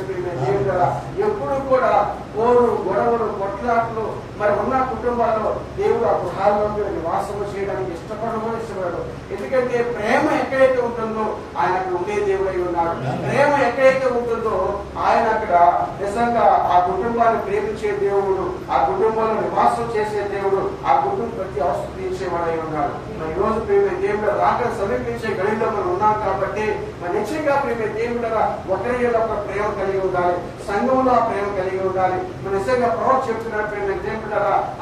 ఎప్పుడు కూడా పోరు గొడవలు కొట్లాట్లు మరి ఉన్న కుటుంబాల్లో దేవుడు ఆ గృహాల్లో నివాసం చేయడానికి ఇష్టపడడు. ఎందుకంటే ప్రేమ ఎక్కడైతే ఉంటుందో ఆయన అక్కడ ఉండే దేవుడై ఉన్నాడు. ప్రేమ ఎక్కడైతే ఉంటుందో ఆయన అక్కడ నిజంగా ఆ కుటుంబాన్ని ప్రేమించే దేవుడు, ఆ కుటుంబంలో నివాసం చేసే దేవుడు, ఆ కుటుంబం ప్రతి అవసరం తీర్చేవాడై ఉన్నాడు. మరి ఈ రోజు ప్రేమ దేవుడు రాక సమీపించే గడిలో మనం ఉన్నాం కాబట్టి మరి నిశ్చయంగా ప్రేమ దేవుడు ఒకరి ఒక ప్రేమ కలిగి ఉండాలి, సంఘంలో ఆ ప్రేమ కలిగి ఉండాలి. మరి నిజంగా ప్రవక్త చెప్తున్నట్టు దేవుడు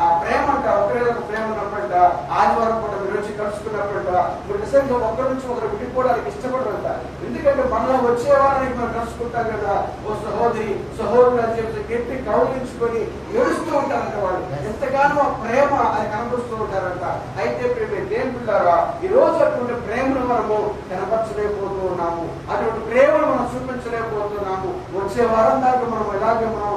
ఆ ప్రేమ అంట ఒకరి ఒక ప్రేమ ఉన్నప్పుడంట ఆదివారం పూట మీరు వచ్చి కలుసుకున్నప్పుడంట మీరు నిజంగా ఒకరి నుంచి ఒకరు విడిపోవడానికి ఇష్టపడరంట. ఎందుకంటే మనలో వచ్చే వారానికి మనం కలుసుకుంటాం కదా, ఓ సహోదరి సహోదరుడు అని చెప్పి గట్టి కౌలించుకొని ఏడుస్తూ ఉంటారంట. వాళ్ళు ఎంతగానో ఆ ప్రేమ అది కనపరుస్తూ ఉంటారంట. అయితే ప్రేమ దేవుడారా ఈ రోజు అటువంటి ప్రేమను మనము కనపరచలేకపోతూ ఉన్నాము, అటువంటి ప్రేమను మనం చూపించలేకపోతున్నాము. వచ్చే వారం దాకా మనం ఎలాగే మనం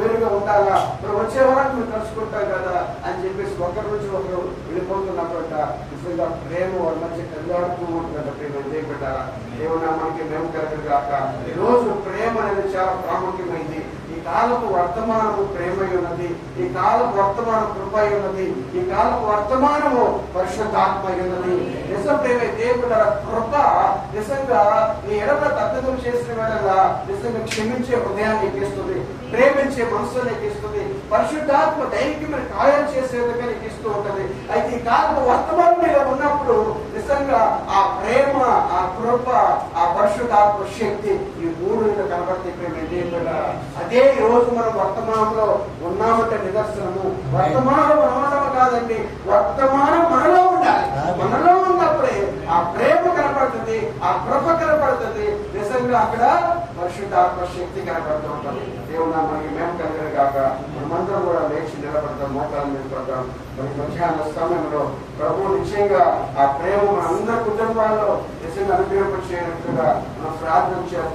వేరుగా ఉండాలా, మనం వచ్చే వారానికి మనం కలుసుకుంటాం కదా అని చెప్పేసి ఒకరి నుంచి ఒకరు వెళ్ళిపోతున్నప్పుడంట నిజంగా ప్రేమ వాళ్ళ మధ్య కళ్ళాడుతూ ఉంటుందంట. ప్రేమ దేవుడారా దేవుడా మనకి మేము కలగదు కాక. ఈ రోజు ప్రేమ అనేది చాలా ప్రాముఖ్యమైంది. ఈ కాలపు వర్తమానము ప్రేమై ఉన్నది, ఈ కాలపు వర్తమానం కృప ఉన్నది, ఈ కాలపు వర్తమానము పరిశుద్ధాత్మ ఉన్నది. నిజం ప్రేమ దేవుడ కృప నిజంగా నీ ఎడల తప్పిదం చేసిన వేళ నిజంగా క్షమించే హృదయాన్ని ఎక్కిస్తుంది, ప్రేమించే మనసుని ఎక్కిస్తుంది, పరిశుద్ధాత్మ దైవికమైన కార్యం చేసేందుకు ఎక్కిస్తూ ఉంటది. అయితే ఈ కాలపు వర్తమానం మీద ఉన్నప్పుడు నిజంగా ఆ ప్రేమ, ఆ కృప, ఆ పరిశుద్ధాత్మ శక్తి ఈ మూడు కనబడితే ప్రేమ దేవుడ అదే ఈ రోజు మనం వర్తమానంలో ఉన్నామంటే నిదర్శనము. వర్తమానం మనలో కాదండి, వర్తమానం మనలో ఉండాలి. మనలో ఉన్నప్పుడే ఆ ప్రేమ కనపడుతుంది, ఆ కృప కనపడుతుంది, నిజంగా అక్కడ పరిశుద్ధాత్మ శక్తి కనపడుతూ ఉంటుంది. దేవుడు మనకి మేము కలిగిన కాక మనమందరం కూడా లేచి నిలబడతాం, మోకాలు నిలబడతాం. మరి మధ్యాహ్న సమయంలో ప్రభు నిశ్చయంగా ఆ ప్రేమ మన అందరి కుటుంబాల్లో నిజంగా అనుగ్రహించేటట్టుగా మనం ప్రార్థన చేస్తాం.